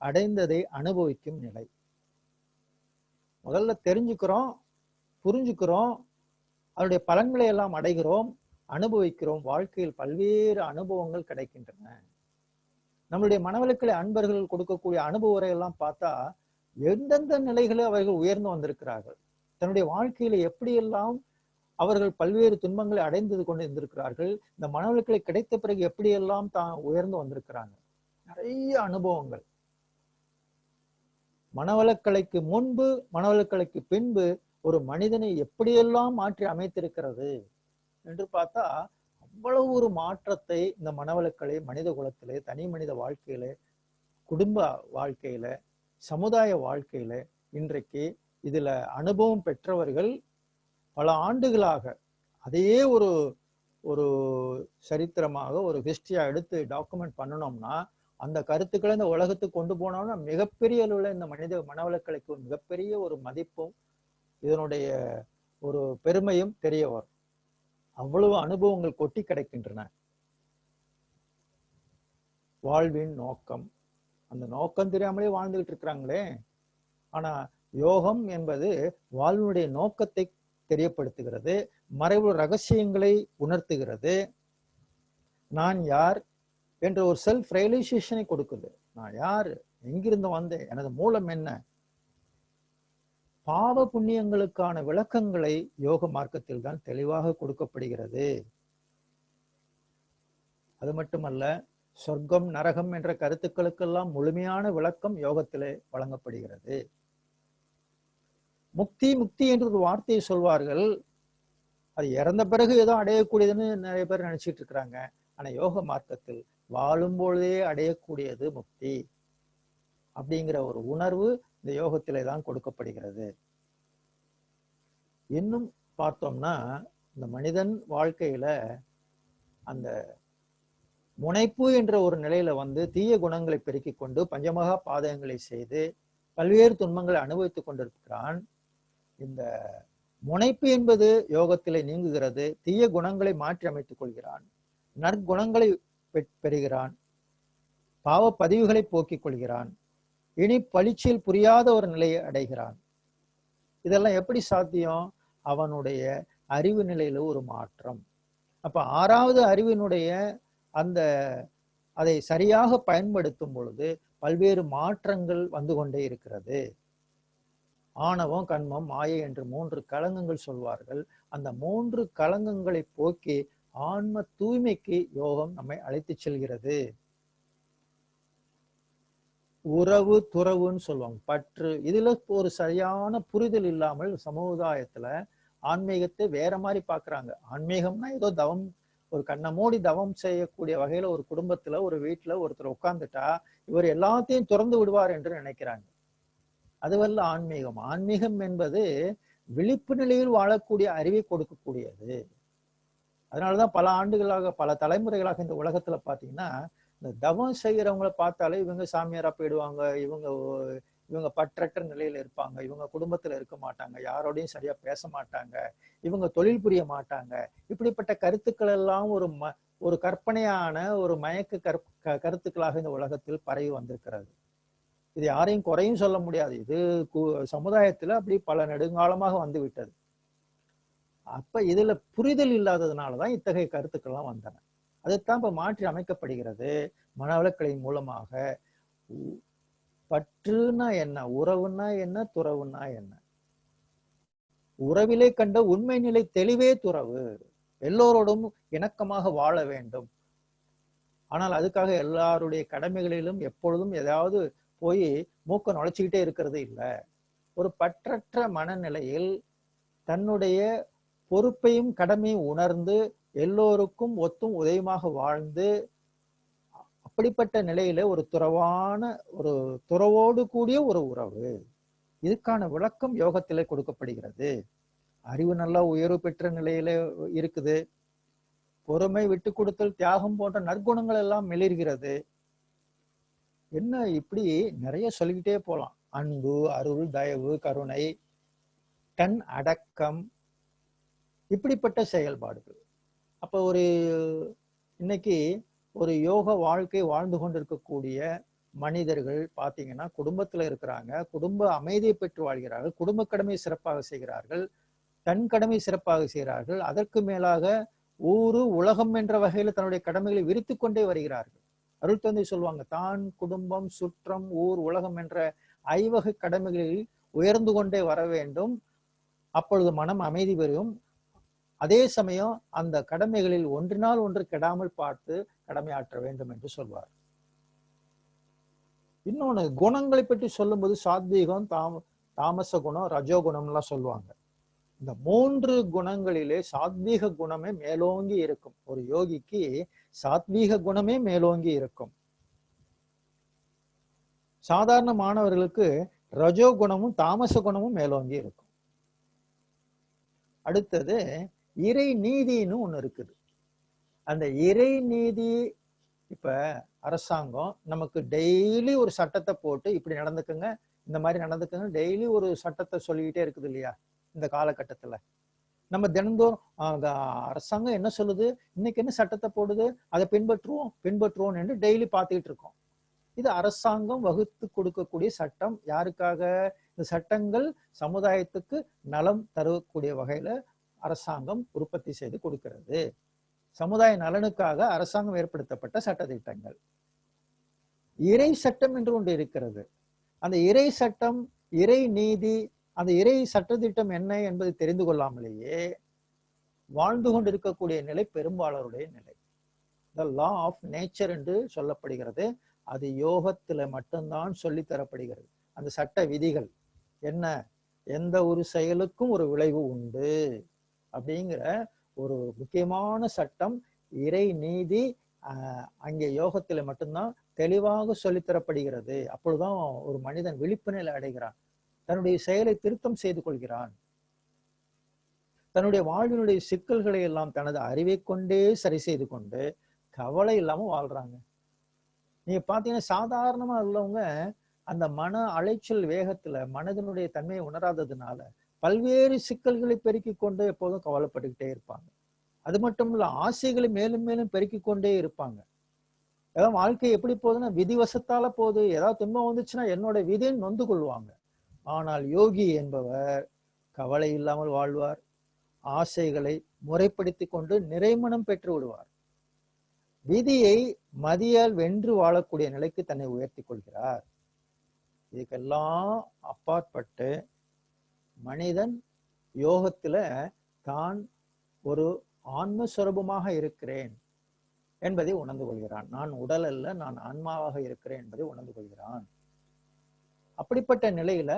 அடைந்ததை அனுபவிக்கும் நிலை. முதல்ல தெரிஞ்சுக்கிறோம், புரிஞ்சுக்கிறோம், அதனுடைய பலன்களை எல்லாம் அடைகிறோம், அனுபவிக்கிறோம். வாழ்க்கையில் பல்வேறு அனுபவங்கள் கிடைக்கின்றன. நம்மளுடைய மனவளக்கலை அன்பர்கள் கொடுக்கக்கூடிய அனுபவரை எல்லாம் பார்த்தா எந்தெந்த நிலைகளில் அவர்கள் உயர்ந்து வந்திருக்கிறார்கள், தன்னுடைய வாழ்க்கையில எப்படியெல்லாம் அவர்கள் பல்வேறு துன்பங்களை அடைந்து கொண்டு இருந்திருக்கிறார்கள், இந்த மனவளக்கலை கிடைத்த பிறகு எப்படியெல்லாம் தான் உயர்ந்து வந்திருக்கிறாங்க. நிறைய அனுபவங்கள். மனவளக்கலைக்கு முன்பு, மனவளக்கலைக்கு பின்பு ஒரு மனிதனை எப்படியெல்லாம் மாற்றி அமைத்திருக்கிறது என்று பார்த்தா அவ்வளவு ஒரு மாற்றத்தை இந்த மனவளக்கலை மனித குலத்திலே, தனி மனித வாழ்க்கையில, குடும்ப வாழ்க்கையில, சமுதாய வாழ்க்கையில இன்றைக்கு இதுல அனுபவம் பெற்றவர்கள் பல ஆண்டுகளாக அதையே ஒரு ஒரு சரித்திரமாக ஒரு ஹிஸ்டரியா எடுத்து டாக்குமெண்ட் பண்ணணும்னா அந்த கருத்துக்களை இந்த உலகத்துக்கு கொண்டு போனோம்னா மிகப்பெரிய அளவுல இந்த மனித மனவளக்கலைக்கு மிகப்பெரிய ஒரு மதிப்பும் இதனுடைய ஒரு பெருமையும் தெரிய வரும். அவ்வளவு அனுபவங்கள் கொட்டி கிடைக்கின்றன. வாழ்வின் நோக்கம், அந்த நோக்கம் தெரியாமலே வாழ்ந்துகிட்டு இருக்கிறாங்களே. ஆனா யோகம் என்பது வாழ்வினுடைய நோக்கத்தை தெரியப்படுத்துகிறது, மறைவு ரகசியங்களை உணர்த்துகிறது, நான் யார் என்ற ஒரு செல்ஃப் ரியலைசேஷனை கொடுக்குது. நான் யாரு, எங்கிருந்து வந்தேன், எனது மூலம் என்ன, பாவ புண்ணியங்களுக்கான விளக்கங்களை யோக மார்க்கத்தில் தான் தெளிவாக கொடுக்கப்படுகிறது. அது மட்டுமல்ல, சொர்க்கம் நரகம் என்ற கருத்துக்களுக்கெல்லாம் முழுமையான விளக்கம் யோகத்திலே வழங்கப்படுகிறது. முக்தி முக்தி என்ற ஒரு வார்த்தையை சொல்வார்கள். அது இறந்த பிறகு ஏதோ அடையக்கூடியதுன்னு நிறைய பேர் நினைச்சிட்டு இருக்கிறாங்க. ஆனா யோக மார்க்கத்தில் வாழும் பொழுதே அடையக்கூடியது முக்தி அப்படிங்கிற ஒரு உணர்வு இந்த யோகத்திலே தான் கொடுக்கப்படுகிறது. இன்னும் பார்த்தோம்னா இந்த மனிதன் வாழ்க்கையில அந்த முனைப்பு என்ற ஒரு நிலையில வந்து தீய குணங்களை பெருக்கிக் கொண்டு பஞ்சமகா பாதகங்களை செய்து பல்வேறு துன்பங்களை அனுபவித்துக் கொண்டிருக்கிறான். இந்த முனைப்பு என்பது யோகத்திலே நீங்குகிறது. தீய குணங்களை மாற்றி அமைத்துக் கொள்கிறான், நற்குணங்களை பெறுகிறான், பாவ பதிவுகளை போக்கிக் கொள்கிறான், இனி பளிச்சில் புரியாத ஒரு நிலையை அடைகிறான். இதெல்லாம் எப்படி சாத்தியம்? அவனுடைய அறிவு நிலையில ஒரு மாற்றம். அப்ப ஆறாவது அறிவினுடைய அதை சரியாக பயன்படுத்தும் பொழுது பல்வேறு மாற்றங்கள் வந்து கொண்டே இருக்கிறது. ஆணவம், கண்மம், மாயை என்று 3 களங்கங்கள் சொல்வார்கள். அந்த 3 களங்கங்களை போக்கி ஆன்ம தூய்மைக்கு யோகம் நம்மை அழைத்து செல்கிறது. உறவு, துறவுன்னு சொல்லுவாங்க, பற்று. இதுல ஒரு சரியான புரிதல் இல்லாமல் சமுதாயத்துல ஆன்மீகத்தை வேற மாதிரி பாக்குறாங்க. ஆன்மீகம்னா ஏதோ தவம், ஒரு கண்ணை மூடி தவம் செய்யக்கூடிய வகையில ஒரு குடும்பத்துல ஒரு வீட்டுல ஒருத்தர் உட்கார்ந்துட்டா இவர் எல்லாத்தையும் திறந்து விடுவார் என்று நினைக்கிறாங்க. அதுவல்ல ஆன்மீகம். ஆன்மீகம் என்பது விழிப்பு நிலையில் வாழக்கூடிய அறிவை கொடுக்கக்கூடியது. அதனாலதான் பல ஆண்டுகளாக, பல தலைமுறைகளாக இந்த உலகத்துல பாத்தீங்கன்னா இந்த தவம் செய்யறவங்களை பார்த்தாலே இவங்க சாமியாரா போயிடுவாங்க, இவங்க பற்றற்ற நிலையில இருப்பாங்க, இவங்க குடும்பத்துல இருக்க மாட்டாங்க, யாரோடையும் சரியா பேச மாட்டாங்க, இவங்க தொழில் புரிய மாட்டாங்க. இப்படிப்பட்ட கருத்துக்கள் எல்லாம் ஒரு கற்பனையான ஒரு மயக்க கருத்துக்களாக இந்த உலகத்தில் பரவி வந்திருக்கிறது. இது யாரையும் குறையும் சொல்ல முடியாது. இது சமுதாயத்துல அப்படி பல நெடுங்காலமாக வந்து விட்டது. அப்ப இதுல புரிதல் இல்லாததுனாலதான் இத்தகைய கருத்துக்கள்லாம் வந்தன. அதைத்தான் இப்ப மாற்றி அமைக்கப்படுகிறது மனவளக்கலையின் மூலமாக. பற்றுனா என்ன, உறவுன்னா என்ன, துறவுன்னா என்ன? உறவிலே கண்ட உண்மை நிலை தெளிவே துறவு. எல்லோரோடும் இணக்கமாக வாழ வேண்டும். ஆனால் அதுக்காக எல்லாருடைய கடமைகளிலும் எப்பொழுதும் ஏதாவது போய் மூக்க நுழைச்சிக்கிட்டே இருக்கிறது இல்லை. ஒரு பற்றற்ற மனநிலையில் தன்னுடைய பொறுப்பையும் கடமையும் உணர்ந்து எல்லோருக்கும் ஒத்தும் உதயமாக வாழ்ந்து அப்படிப்பட்ட நிலையில ஒரு துறவோடு கூடிய ஒரு உறவு. இதுக்கான விளக்கம் யோகத்திலே கொடுக்கப்படுகிறது. அறிவு நல்லா உயர்வு பெற்ற நிலையில இருக்குது. பொறுமை, விட்டு கொடுத்தல், தியாகம் போன்ற நற்குணங்கள் எல்லாம் மிளிர்கிறது. என்ன இப்படி நிறைய சொல்லிக்கிட்டே போலாம். அன்பு, அருள், தயவு, கருணை, தன் அடக்கம், இப்படிப்பட்ட செயல்பாடுகள். அப்ப இன்னைக்கு ஒரு யோக வாழ்க்கை வாழ்ந்து கொண்டிருக்கக்கூடிய மனிதர்கள் பாத்தீங்கன்னா குடும்பத்துல இருக்கிறாங்க, குடும்ப அமைதியை பெற்று வாழ்கிறார்கள், குடும்ப கடமை சிறப்பாக செய்கிறார்கள், தன் கடமை சிறப்பாக செய்கிறார்கள். அதற்கு மேலாக ஊரு உலகம் என்ற வகையில தன்னுடைய கடமைகளை விரித்து கொண்டே வருகிறார்கள். அருள் தந்தை சொல்லுவாங்க, தான், குடும்பம், சுற்றம், ஊர், உலகம் என்ற ஐவகை கடமைகளில் உயர்ந்து கொண்டே வர வேண்டும். அப்பொழுது மனம் அமைதி பெறும். அதே சமயம் அந்த கடமைகளில் ஒன்றினால் ஒன்று கெடாமல் பார்த்து கடமையாற்ற வேண்டும் என்று சொல்வார். இன்னொன்னு, குணங்களை பற்றி சொல்லும்போது சாத்வீகம், தாமச குணம், ரஜோகுணம் எல்லாம் சொல்லுவாங்க. இந்த 3 குணங்களிலே சாத்வீக குணமே மேலோங்கி இருக்கும். ஒரு யோகிக்கு சாத்வீக குணமே மேலோங்கி இருக்கும். சாதாரண மாணவர்களுக்கு ரஜோ குணமும் தாமச குணமும் மேலோங்கி இருக்கும். அடுத்தது இறை நீதின்னு ஒண்ணு இருக்குது. அந்த இறை நீதி, இப்ப அரசாங்கம் நமக்கு டெய்லி ஒரு சட்டத்தை போட்டு இப்படி நடந்துக்குங்க, இந்த மாதிரி நடந்துக்குங்க, டெய்லி ஒரு சட்டத்தை சொல்லிக்கிட்டே இருக்குது இல்லையா? இந்த காலகட்டத்துல நம்ம தினந்தோறும் அரசாங்கம் என்ன சொல்லுது, இன்னைக்கு என்ன சட்டத்தை போடுது, அதை பின்பற்றுவோம் என்று டெய்லி பார்த்துக்கிட்டு இருக்கோம். இது அரசாங்கம் வகுத்து கொடுக்கக்கூடிய சட்டம். யாருக்காக? இந்த சட்டங்கள் சமுதாயத்துக்கு நலம் தரக்கூடிய வகையில அரசாங்கம் உற்பத்தி செய்து கொடுக்கிறது. சமுதாய நலனுக்காக அரசாங்கம் ஏற்படுத்தப்பட்ட சட்ட திட்டங்கள். இறை சட்டம் என்று ஒன்று இருக்கிறது. அந்த இறை சட்டம், இறை நீதி, அந்த இறை சட்டத்திட்டம் என்ன என்பதை தெரிந்து கொள்ளாமலேயே வாழ்ந்து கொண்டிருக்கக்கூடிய நிலை பெரும்பாலருடைய நிலை. த லா ஆஃப் நேச்சர் என்று சொல்லப்படுகிறது. அது யோகத்துல மட்டும்தான் சொல்லித்தரப்படுகிறது. அந்த சட்ட விதிகள் என்ன, எந்த ஒரு செயலுக்கும் ஒரு விளைவு உண்டு அப்படிங்கிற ஒரு முக்கியமான சட்டம், இறை நீதி அங்கே யோகத்துல மட்டும்தான் தெளிவாக சொல்லித்தரப்படுகிறது. அப்பொழுதுதான் ஒரு மனிதன் விழிப்பு நிலை அடைகிறான், தன்னுடைய செயலை திருத்தம் செய்து கொள்கிறான், தன்னுடைய வாழ்வினுடைய சிக்கல்களை எல்லாம் தனது அறிவை கொண்டே சரி செய்து கொண்டு கவலை இல்லாம வாழ்றாங்க. நீங்க பாத்தீங்கன்னா சாதாரணமா உள்ளவங்க அந்த மன அலைச்சல் வேகத்துல மனதினுடைய தன்மையை உணராததுனால பல்வேறு சிக்கல்களை பெருக்கிக் கொண்டு எப்போதும் கவலைப்பட்டுக்கிட்டே இருப்பாங்க. அது மட்டும் இல்ல, ஆசைகளை மேலும் மேலும் பெருக்கிக் கொண்டே இருப்பாங்க. ஏதாவது வாழ்க்கை எப்படி போகுதுன்னா விதிவசத்தால போகுது, ஏதாவது துன்பம் வந்துச்சுன்னா என்னோட விதின்னு நொந்து கொள்வாங்க. ஆனால் யோகி என்பவர் கவலை இல்லாமல் வாழ்வார், ஆசைகளை முறைப்படுத்தி கொண்டு நிறைமனம் பெற்று விடுவார். விதியை மதியால் வென்று வாழக்கூடிய நிலைக்கு தன்னை உயர்த்தி கொள்கிறார். இதுக்கெல்லாம் அப்பாற்பட்டு மனிதன் யோகத்துல தான் ஒரு ஆன்மஸ்வரூபமாக இருக்கிறேன் என்பதை உணர்ந்து கொள்கிறான். நான் உடல் அல்ல, நான் ஆன்மாவாக இருக்கிறேன் என்பதை உணர்ந்து கொள்கிறான். அப்படிப்பட்ட நிலையில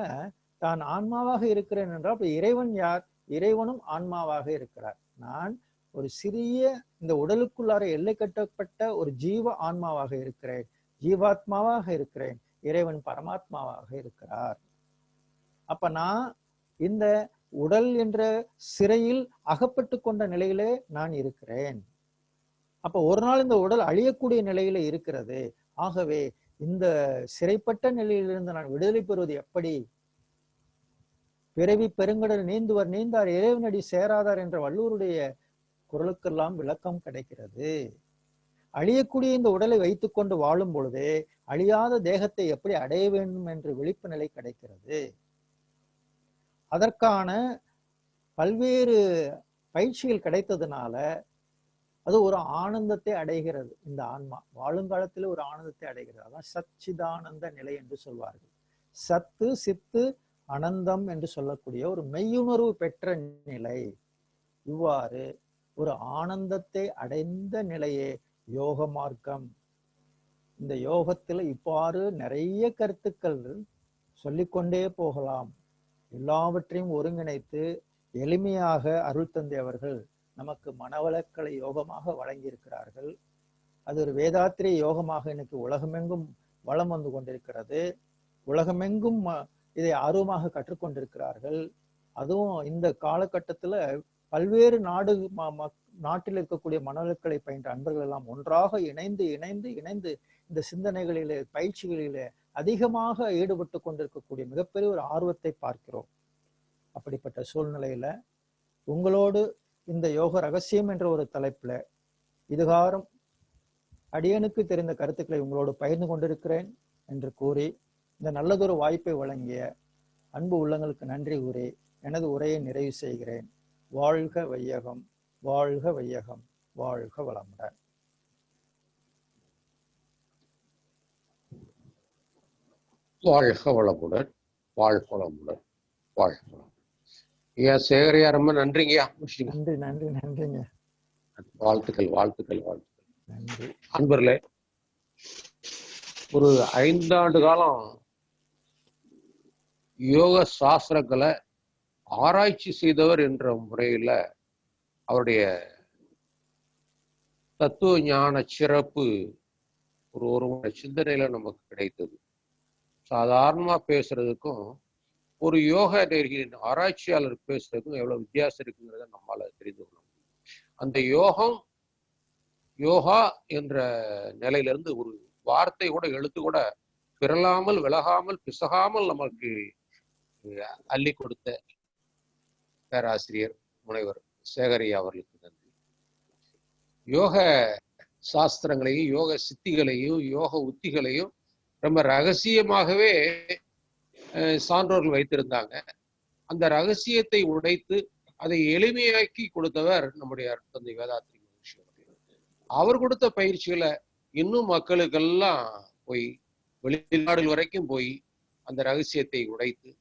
தான் ஆன்மாவாக இருக்கிறேன் என்றால் அப்ப இறைவன் யார்? இறைவனும் ஆன்மாவாக இருக்கிறார். நான் ஒரு சிறிய இந்த உடலுக்குள்ளார எல்லை கட்டப்பட்ட ஒரு ஜீவ ஆன்மாவாக இருக்கிறேன், ஜீவாத்மாவாக இருக்கிறேன், இறைவன் பரமாத்மாவாக இருக்கிறார். அப்ப நான் இந்த உடல் என்ற சிறையில் அகப்பட்டு கொண்ட நிலையிலே நான் இருக்கிறேன். அப்ப ஒரு நாள் இந்த உடல் அழியக்கூடிய நிலையில இருக்கிறது. ஆகவே இந்த சிறைப்பட்ட நிலையிலிருந்து நான் விடுதலை பெறுவது எப்படி? பிறவி பெருங்கடல் நீந்துவர் நீந்தார் இறைவனடி சேராதார் என்ற வள்ளுவருடைய குரலுக்கெல்லாம் விளக்கம் கிடைக்கிறது. அழியக்கூடிய இந்த உடலை வைத்துக்கொண்டு வாழும் பொழுது அழியாத தேகத்தை எப்படி அடைய வேண்டும் என்று விழிப்பு நிலை கிடைக்கிறது. அதற்கான பல்வேறு பயிற்சிகள் கிடைத்ததுனால அது ஒரு ஆனந்தத்தை அடைகிறது. இந்த ஆன்மா வாழுங்காலத்தில் ஒரு ஆனந்தத்தை அடைகிறது. அதான் சச்சிதானந்த நிலை என்று சொல்வார்கள். சத்து சித்து அனந்தம் என்று சொல்லக்கூடிய ஒரு மெய்யுணர்வு பெற்ற நிலை. இவ்வாறு ஒரு ஆனந்தத்தை அடைந்த நிலையே யோக மார்க்கம். இந்த யோகத்துல இவ்வாறு நிறைய கருத்துக்கள் சொல்லிக்கொண்டே போகலாம். எல்லாவற்றையும் ஒருங்கிணைத்து எளிமையாக அருள் தந்தை அவர்கள் நமக்கு மனவளக்கலை யோகமாக வழங்கியிருக்கிறார்கள். அது ஒரு வேதாத்திரிய யோகமாக இன்னைக்கு உலகமெங்கும் வளம் வந்து கொண்டிருக்கிறது. உலகமெங்கும் இதை ஆர்வமாக கற்றுக்கொண்டிருக்கிறார்கள். அதுவும் இந்த காலகட்டத்துல பல்வேறு நாட்டில் இருக்கக்கூடிய மனவளக்கலை பயின்ற அன்பர்கள் எல்லாம் ஒன்றாக இணைந்து இணைந்து இணைந்து இந்த சிந்தனைகளிலே பயிற்சிகளிலே அதிகமாக ஈடுபட்டு கொண்டிருக்கக்கூடிய மிகப்பெரிய ஒரு ஆர்வத்தை பார்க்கிறோம். அப்படிப்பட்ட சூழ்நிலையில உங்களோடு இந்த யோக ரகசியம் என்ற ஒரு தலைப்புல இதுகாரம் அடியனுக்கு தெரிந்த கருத்துக்களை உங்களோடு பகிர்ந்து கொண்டிருக்கிறேன் என்று கூறி இந்த நல்லதொரு வாய்ப்பை வழங்கிய அன்பு உள்ளங்களுக்கு நன்றி கூறி எனது உரையை நிறைவு செய்கிறேன். வாழ்க வையகம், வாழ்க வையகம், வாழ்க வளமுடன். வாழ்க வளமுடன், வாழ்க வளமுடன், வாழ்க வளமுடன். ஐயா சேகரையா ரொம்ப நன்றிங்கய்யா. நன்றி நன்றி நன்றிங்க. வாழ்த்துக்கள் வாழ்த்துக்கள் வாழ்த்துக்கள். நன்றி. அன்பர்களே, ஒரு 5 ஆண்டு காலம் யோக சாஸ்திரங்களை ஆராய்ச்சி செய்தவர் என்ற முறையில அவருடைய தத்துவ ஞான சிறப்பு ஒரு சிந்தனையில நமக்கு கிடைத்தது. சாதாரணமா பேசுறதுக்கும் ஒரு யோகா நெறியின் ஆராய்ச்சியாளர் பேசுறதுக்கும் எவ்வளவு வித்தியாசம் இருக்குங்கிறத நம்மளால தெரிந்து கொள்ள முடியும். அந்த யோகா என்ற நிலையிலிருந்து ஒரு வார்த்தை கூட எழுத்து கூட பிறலாமல் விலகாமல் பிசகாமல் நமக்கு அள்ளி கொடுத்த பேராசிரியர் முனைவர் சேகரையா அவர்களுக்கு நன்றி. யோக சாஸ்திரங்களையும் யோக சித்திகளையும் யோக உத்திகளையும் ரொம்ப ரகசியமாகவே சான்றோர்கள் வைத்திருந்தாங்க. அந்த ரகசியத்தை உடைத்து அதை எளிமையாக்கி கொடுத்தவர் நம்முடைய தந்தை வேதாத்ரி மகரிஷி அவர்கள். அவர் கொடுத்த பயிற்சிகளை இன்னும் மக்களுக்கெல்லாம் போய் வெளிநாடுகள் வரைக்கும் போய் அந்த ரகசியத்தை உடைத்து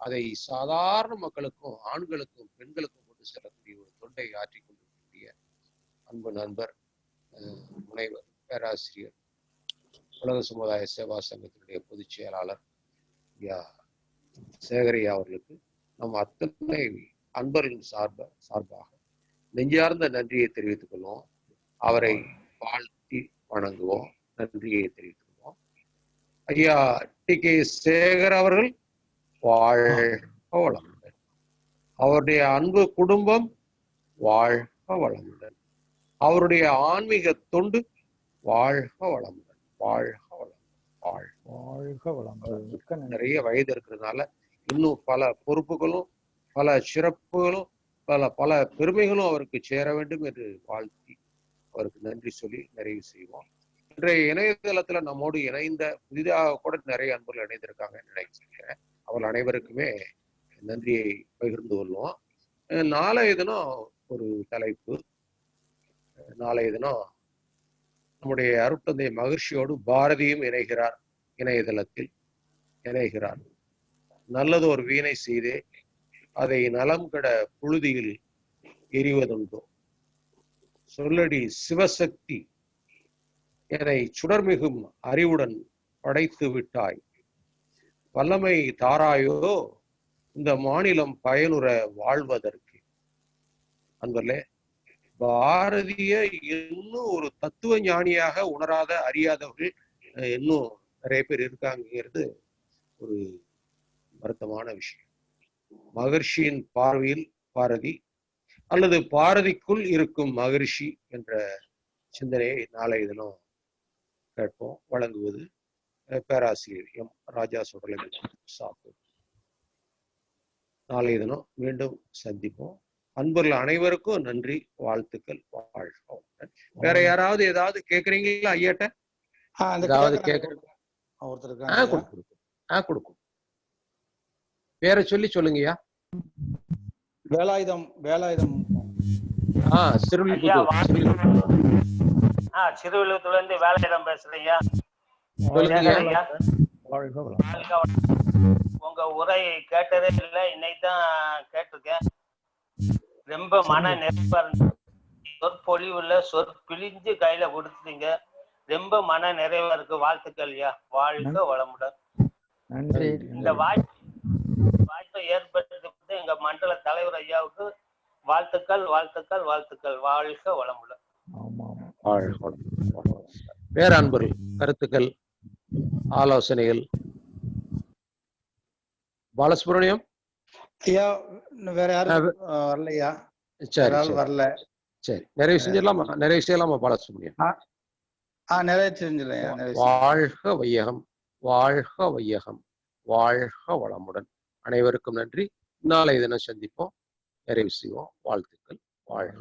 அதை சாதாரண மக்களுக்கும் ஆண்களுக்கும் பெண்களுக்கும் கொண்டு செல்லக்கூடிய ஒரு தொண்டை ஆற்றிக் கொண்டிருக்கக்கூடிய அன்பு நண்பர் முனைவர் பேராசிரியர் உலக சமுதாய சேவா சங்கத்தினுடைய பொதுச் செயலாளர் ஐயா சேகரையா அவர்களுக்கு நம் அத்தனை அன்பர்களின் சார்பாக நெஞ்சார்ந்த நன்றியை தெரிவித்துக் கொள்வோம். அவரை வாழ்த்தி வணங்குவோம், நன்றியை தெரிவித்துக் கொள்வோம். ஐயா டி.கே. சேகர் அவர்கள் வாழ்க வளமுடன். அவருடைய அன்பு குடும்பம் வாழ்க வளமுடன். அவருடைய ஆன்மீக தொண்டு வாழ்க வளமுடன், வாழ்க வளமுடன், வாழ்க வளமுடன். நிறைய வயது இருக்கிறதுனால இன்னும் பல பொறுப்புகளும் பல சிறப்புகளும் பல பெருமைகளும் அவருக்கு சேர வேண்டும் என்று வாழ்த்தி அவருக்கு நன்றி சொல்லி நிறைவு செய்வோம். இன்றைய இணையதளத்துல நம்மோடு இணைந்த புதிதாக கூட நிறைய அன்பர்கள் இணைந்திருக்காங்கன்னு நினைக்கிறேன். அவர்கள் அனைவருக்குமே நன்றியை பகிர்ந்து கொள்வோம். நாளைய தினம் ஒரு தலைப்பு, நாளைய தினம் நம்முடைய அருட்தந்தை மகிழ்ச்சியோடு பாரதியும் இணைகிறார், இணையதளத்தில் இணைகிறார். நல்லதோர் வீணை செய்தே அதை நலம் கெட புழுதியில் எரிவதுண்டோ, சொல்லடி சிவசக்தி என்னை சுடர்மிகும் அறிவுடன் படைத்து விட்டாய், வல்லமை தாராயோ இந்த மாநிலம் பயனுற வாழ்வதற்கு. அன்பர்களே, பாரதிய இன்னும் ஒரு தத்துவ ஞானியாக உணராத அறியாதவர்கள் இன்னும் நிறைய பேர் இருக்காங்கிறது ஒரு வருத்தமான விஷயம். மகர்ஷியின் பார்வையில் பாரதி அல்லது பாரதிக்குள் இருக்கும் மகர்ஷி என்ற சிந்தனையை நாளைய தினம் கேட்போம். வழங்குவது பேராசிரியர் எம் ராஜா சுடலை சாப்பு. நாளைய தினம் மீண்டும் சந்திப்போம். அன்பர்கள் அனைவருக்கும் நன்றி, வாழ்த்துக்கள், வாழ்வோம். வேற யாராவது ஏதாவது கேக்குறீங்களா ஐயாட்ட? ஏதாவது கொடுக்கும். பேரை சொல்லி சொல்லுங்கய்யா. வேலாயுதம் சிறுவிழுத்துல இருந்து வேலாயுதம் பேசுறீங்க. உங்க உரை கேட்டதே இல்லை, இன்னைக்குதான் கேட்டிருக்கேன். ரொம்ப மன நிறைவா இருந்துச்சு. சொற்பொழிவுல சொற்பிழிஞ்சு கையில கொடுத்துட்டீங்க. ரொம்ப மன நிறைவா இருக்கு. வாழ்த்துக்கள் ஐயா, வாழ்க வளமுடன். நன்றி. இந்த வாய்ப்பை ஏற்படுத்தி எங்க மண்டல தலைவர் ஐயாவுக்கு வாழ்த்துக்கள், வாழ்த்துக்கள், வாழ்த்துக்கள். வாழ்க வளமுடன். வேற அன்பர்கள் கருத்துக்கள், ஆலோசனைகள்? பாலசுப்ரமணியம் ஐயா, வேற யாரும் வரலையா? சரி வரல. சரி, நிறைவு செய்யலாமா பாலசுப்ரமணியம்? நிறைய செஞ்சிடலாம். வாழ்க வையகம், வாழ்க வையகம், வாழ்க வளமுடன். அனைவருக்கும் நன்றி. நாளை தினம் சந்திப்போம், நிறைவு செய்வோம். வாழ்த்துக்கள். வாழ்க.